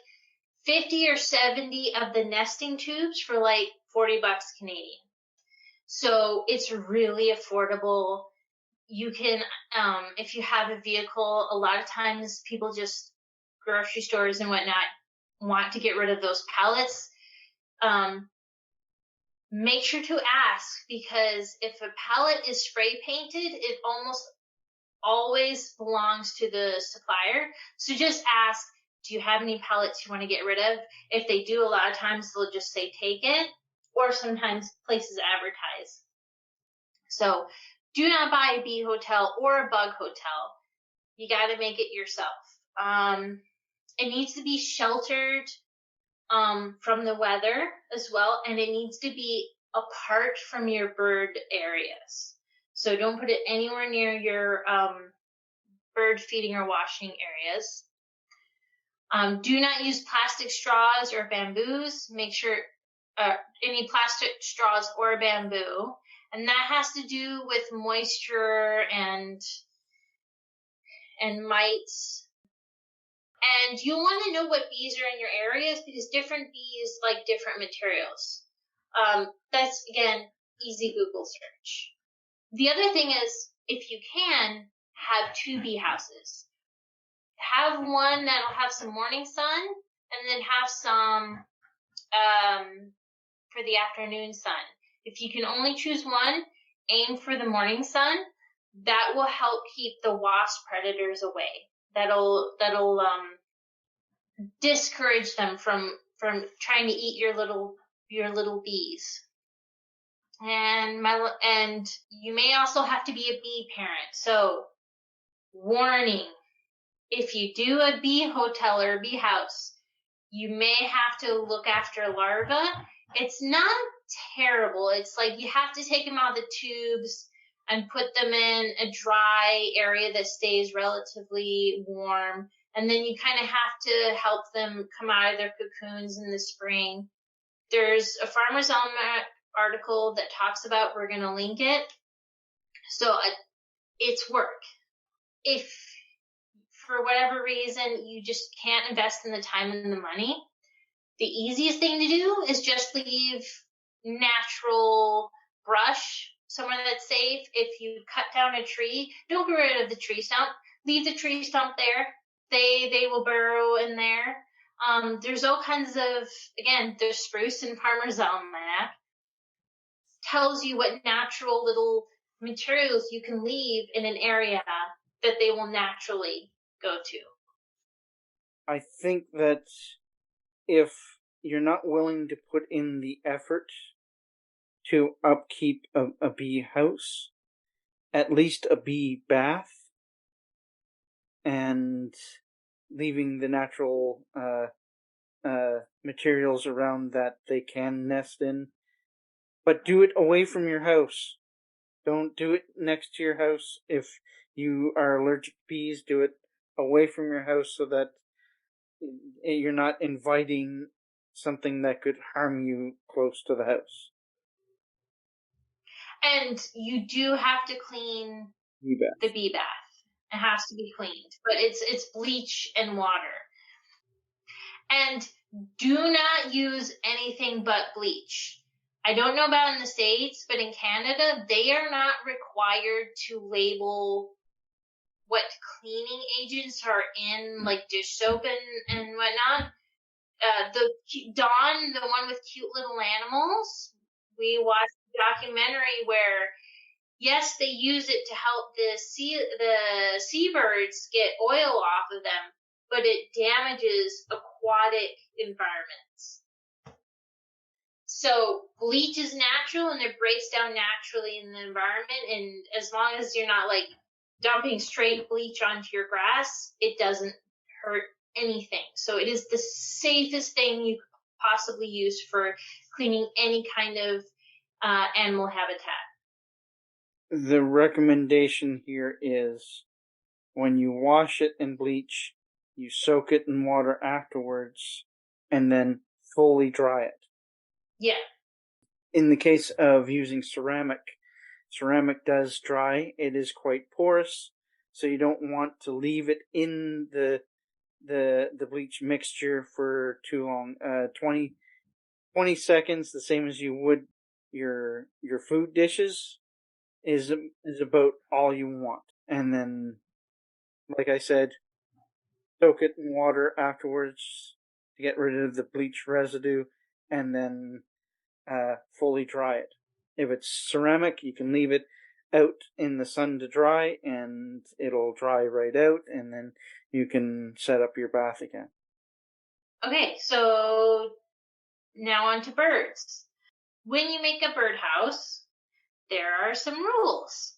50 or 70 of the nesting tubes for like $40 Canadian. So it's really affordable. You can, if you have a vehicle, a lot of times people just, grocery stores and whatnot, want to get rid of those pallets. Make sure to ask because if a pallet is spray painted, it almost always belongs to the supplier. So just ask, do you have any pallets you want to get rid of? If they do, a lot of times they'll just say take it, or sometimes places advertise. So do not buy a bee hotel or a bug hotel. You got to make it yourself. It needs to be sheltered from the weather as well, and it needs to be apart from your bird areas. So don't put it anywhere near your bird feeding or washing areas. Do not use plastic straws or bamboos. Make sure any plastic straws or bamboo. And that has to do with moisture and mites. And you'll want to know what bees are in your areas because different bees like different materials. That's, again, easy Google search. The other thing is, if you can, have 2 bee houses. Have one that'll have some morning sun and then have some for the afternoon sun. If you can only choose one, aim for the morning sun. That will help keep the wasp predators away. That'll discourage them from trying to eat your little bees. And you may also have to be a bee parent. So, warning, if you do a bee hotel or a bee house, you may have to look after larvae. It's not terrible. It's like you have to take them out of the tubes and put them in a dry area that stays relatively warm. And then you kind of have to help them come out of their cocoons in the spring. There's a Farmer's Almanac article that talks about, we're going to link it. So it's work. If for whatever reason you just can't invest in the time and the money, the easiest thing to do is just leave natural brush somewhere that's safe. If you cut down a tree, don't get rid of the tree stump. Leave the tree stump there. They will burrow in there. There's all kinds of, again, there's spruce in Farmer's Almanac. Tells you what natural little materials you can leave in an area that they will naturally go to. I think that if you're not willing to put in the effort to upkeep a bee house, at least a bee bath, and leaving the natural materials around that they can nest in, but do it away from your house. Don't do it next to your house. If you are allergic to bees, do it away from your house so that you're not inviting something that could harm you close to the house. And you do have to clean the bee bath. It has to be cleaned, but it's bleach and water. And do not use anything but bleach. I don't know about in the States, but in Canada, they are not required to label what cleaning agents are in, like dish soap and whatnot. The Dawn, the one with cute little animals, we watched a documentary where, yes, they use it to help the seabirds get oil off of them, but it damages aquatic environments. So bleach is natural and it breaks down naturally in the environment, and as long as you're not like dumping straight bleach onto your grass, it doesn't hurt anything. So it is the safest thing you could possibly use for cleaning any kind of animal habitat. The recommendation here is when you wash it in bleach, you soak it in water afterwards and then fully dry it. Yeah. In the case of using ceramic does dry. It is quite porous, so you don't want to leave it in the bleach mixture for too long. 20 seconds, the same as you would your food dishes, is about all you want. And then, like I said, soak it in water afterwards to get rid of the bleach residue, and then fully dry it. If it's ceramic, you can leave it out in the sun to dry, and it'll dry right out, and then you can set up your bath again. Okay, so now on to birds. When you make a birdhouse, there are some rules.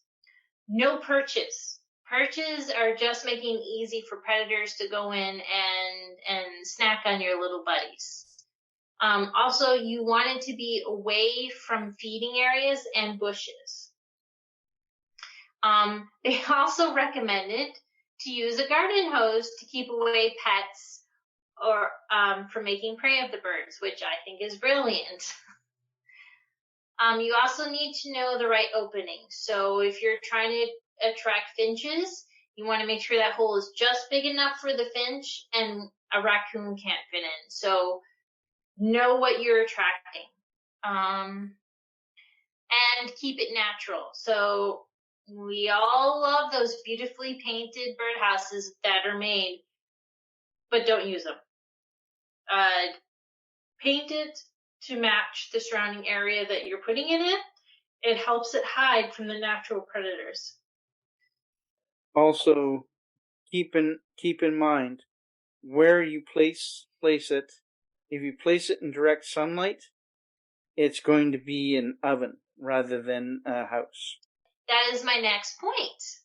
No perches. Perches are just making it easy for predators to go in and snack on your little buddies. Also, you want it to be away from feeding areas and bushes. They also recommended to use a garden hose to keep away pets or from making prey of the birds, which I think is brilliant. You also need to know the right opening. So if you're trying to attract finches, you want to make sure that hole is just big enough for the finch and a raccoon can't fit in. So know what you're attracting. And keep it natural. So we all love those beautifully painted birdhouses that are made, but don't use them. Paint it to match the surrounding area that you're putting it in. It helps it hide from the natural predators. Also, keep in mind where you place it. If you place it in direct sunlight, it's going to be an oven rather than a house. That is my next point.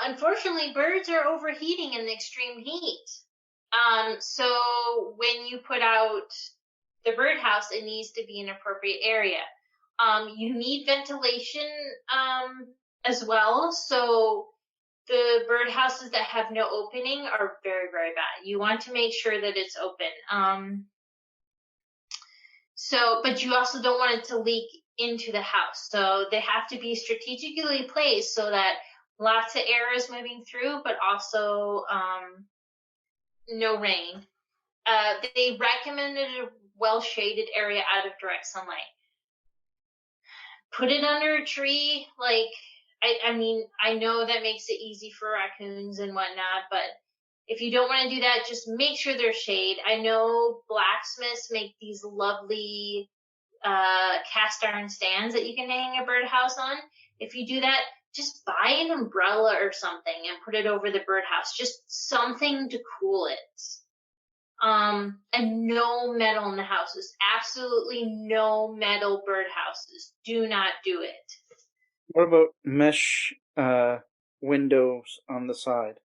Unfortunately, birds are overheating in the extreme heat. So when you put out the birdhouse, it needs to be an appropriate area. You need ventilation as well. So the birdhouses that have no opening are very, very bad. You want to make sure that it's open. But you also don't want it to leak into the house. So they have to be strategically placed so that lots of air is moving through, but also no rain. They recommended a well-shaded area out of direct sunlight. Put it under a tree. I mean, I know that makes it easy for raccoons and whatnot, but if you don't want to do that, just make sure there's shade. I know blacksmiths make these lovely cast iron stands that you can hang a birdhouse on. If you do that, just buy an umbrella or something and put it over the birdhouse. Just something to cool it. And no metal in the houses. Absolutely no metal birdhouses. Do not do it. What about mesh windows on the side?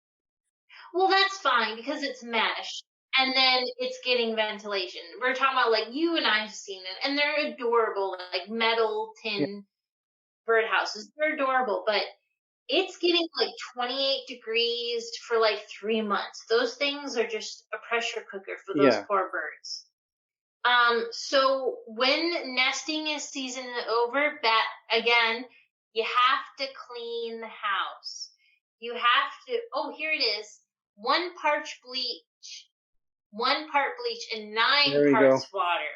Well, that's fine because it's mesh. And then it's getting ventilation. We're talking about, like, you and I have seen it, and they're adorable, like metal tin birdhouses. They're adorable, but it's getting like 28 degrees for like 3 months. Those things are just a pressure cooker for those poor birds. So when nesting is season over, again, you have to clean the house. You have to, here it is, 1 part bleach and 9 parts water.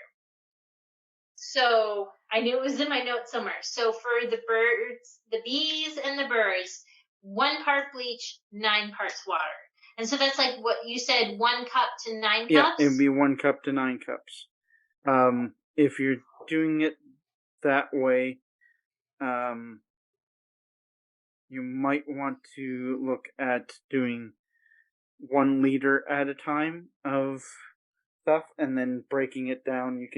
So I knew it was in my notes somewhere. So for the birds, the bees and the birds, 1 part bleach, 9 parts water. And so that's like what you said, 1 cup to 9 cups? Yeah, it would be 1 cup to 9 cups. If you're doing it that way, you might want to look at doing 1 liter at a time of stuff and then breaking it down. You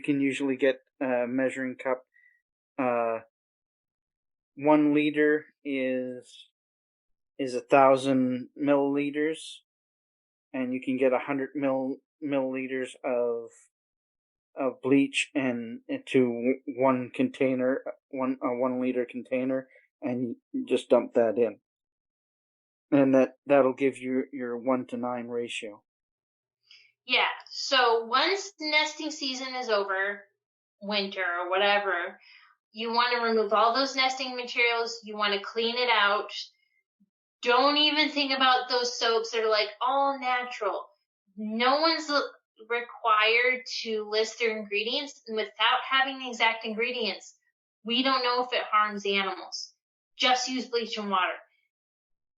can usually get a measuring cup. 1 liter is 1,000 milliliters, and you can get 100 milliliters of bleach and into 1 container, a 1 liter container, and you just dump that in, and that'll give you your 1 to 9 ratio. Yeah. So once nesting season is over, winter or whatever, you want to remove all those nesting materials. You want to clean it out. Don't even think about those soaps that are like all natural. No one's required to list their ingredients, and without having the exact ingredients, we don't know if it harms the animals. Just use bleach and water.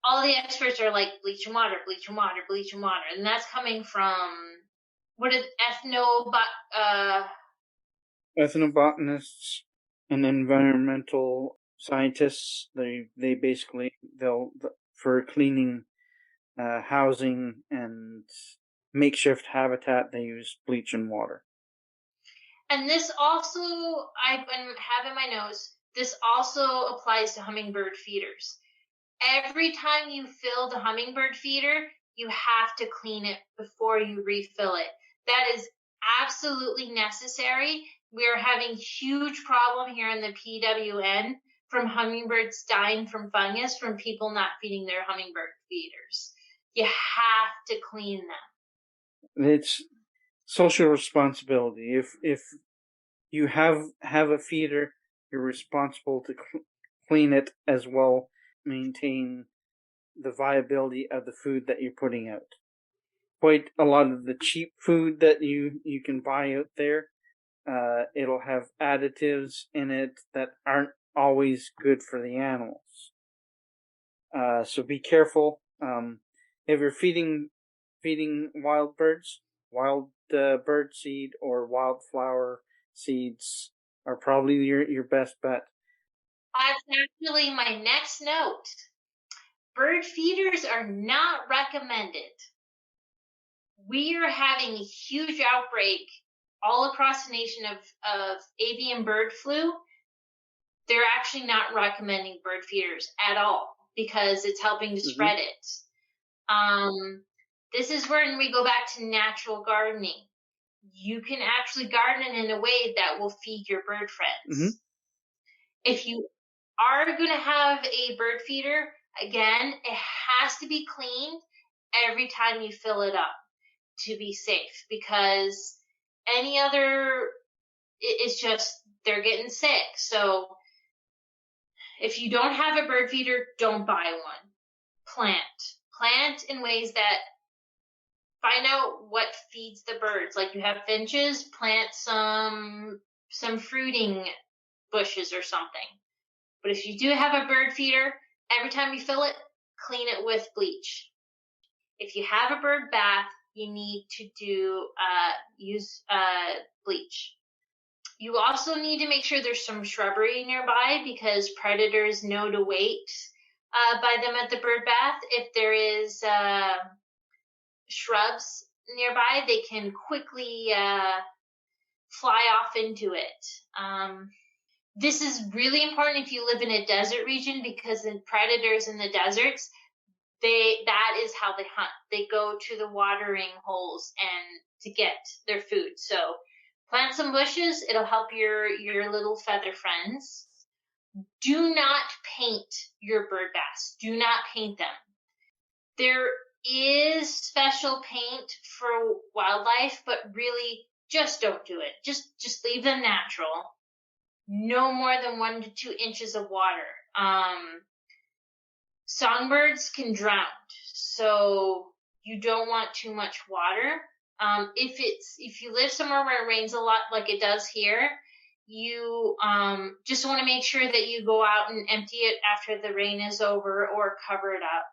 All the experts are like bleach and water, bleach and water, bleach and water, and that's coming from ethnobotanists and environmental scientists. They basically they'll for cleaning housing and makeshift habitat, they use bleach and water. And this also, I have in my notes, this also applies to hummingbird feeders. Every time you fill the hummingbird feeder, you have to clean it before you refill it. That is absolutely necessary. We are having huge problem here in the PWN from hummingbirds dying from fungus from people not feeding their hummingbird feeders. You have to clean them. It's social responsibility. If you have a feeder, you're responsible to clean it as well, maintain the viability of the food that you're putting out. Quite a lot of the cheap food that you can buy out there, it'll have additives in it that aren't always good for the animals. So be careful. If you're feeding wild birds, wild bird seed or wildflower seeds are probably your best bet. That's actually my next note. Bird feeders are not recommended. We are having a huge outbreak all across the nation of avian bird flu. They're actually not recommending bird feeders at all because it's helping to spread it. This is when we go back to natural gardening. You can actually garden in a way that will feed your bird friends. If you are going to have a bird feeder, again, it has to be cleaned every time you fill it up to be safe, because any other, it's just, they're getting sick. So if you don't have a bird feeder, don't buy one. Plant in ways that find out what feeds the birds. Like you have finches, plant some fruiting bushes or something. But if you do have a bird feeder, every time you fill it, clean it with bleach. If you have a bird bath, you need to use bleach. You also need to make sure there's some shrubbery nearby, because predators know to wait by them at the bird bath. If there is shrubs nearby, they can quickly fly off into it. This is really important if you live in a desert region, because the predators in the deserts, that is how they hunt. They go to the watering holes and to get their food. So plant some bushes. It'll help your little feather friends. Do not paint your bird baths. Do not paint them. There is special paint for wildlife, but really just don't do it. Just leave them natural. No more than 1 to 2 inches of water. Songbirds can drown, so you don't want too much water. If you live somewhere where it rains a lot, like it does here, you just want to make sure that you go out and empty it after the rain is over, or cover it up.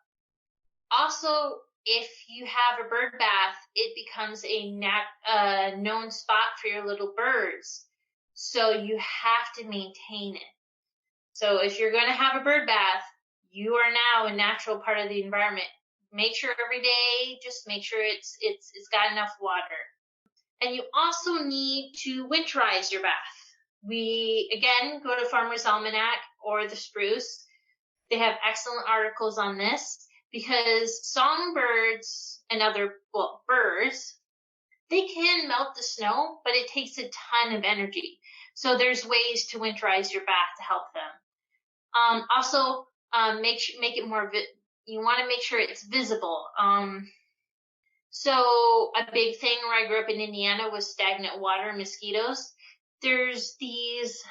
Also, if you have a bird bath, it becomes a known spot for your little birds, so you have to maintain it. So if you're going to have a bird bath, you are now a natural part of the environment. Make sure every day, just make sure it's got enough water. And you also need to winterize your bath. We, again, go to Farmer's Almanac or the Spruce. They have excellent articles on this, because songbirds and other birds, they can melt the snow, but it takes a ton of energy. So there's ways to winterize your bath to help them. Also, make it more. You want to make sure it's visible. So a big thing where I grew up in Indiana was stagnant water and mosquitoes. There's these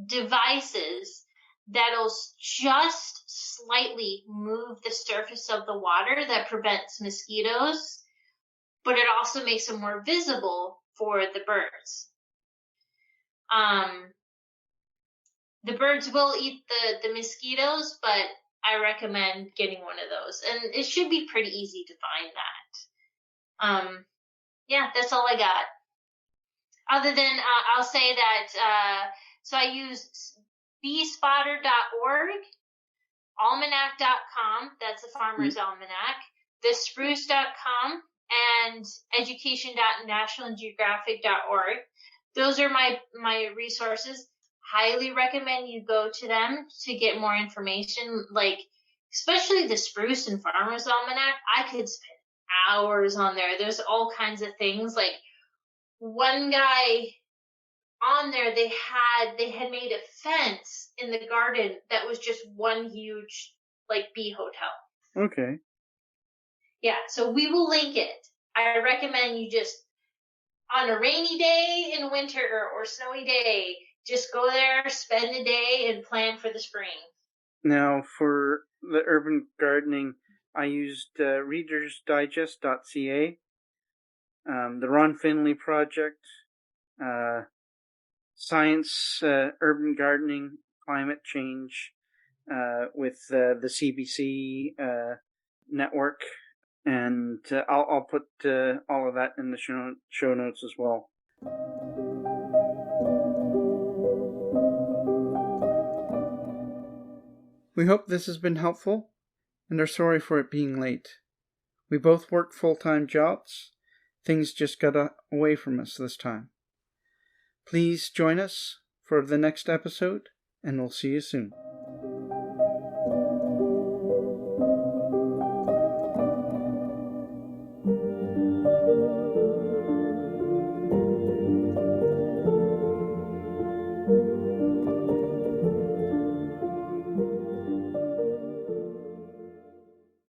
devices that'll just slightly move the surface of the water that prevents mosquitoes, but it also makes them more visible for the birds. The birds will eat the mosquitoes, but I recommend getting one of those. And it should be pretty easy to find that. Yeah, that's all I got. Other than, I'll say that, so I use beespotter.org, almanac.com, that's the Farmer's Almanac, thespruce.com, and education.nationalgeographic.org. Those are my resources. highly recommend you go to them to get more information. Like, especially the Spruce and Farmer's Almanac, I could spend hours on there. There's all kinds of things. Like, one guy on there, they had made a fence in the garden that was just one huge, like, bee hotel. Okay. Yeah, so we will link it. I recommend you just, on a rainy day in winter or snowy day, just go there, spend a day, and plan for the spring. Now, for the urban gardening, I used readersdigest.ca, the Ron Finley Project, Science, Urban Gardening, Climate Change, with the CBC network, and I'll put all of that in the show notes as well. We hope this has been helpful, and are sorry for it being late. We both work full-time jobs. Things just got away from us this time. Please join us for the next episode, and we'll see you soon.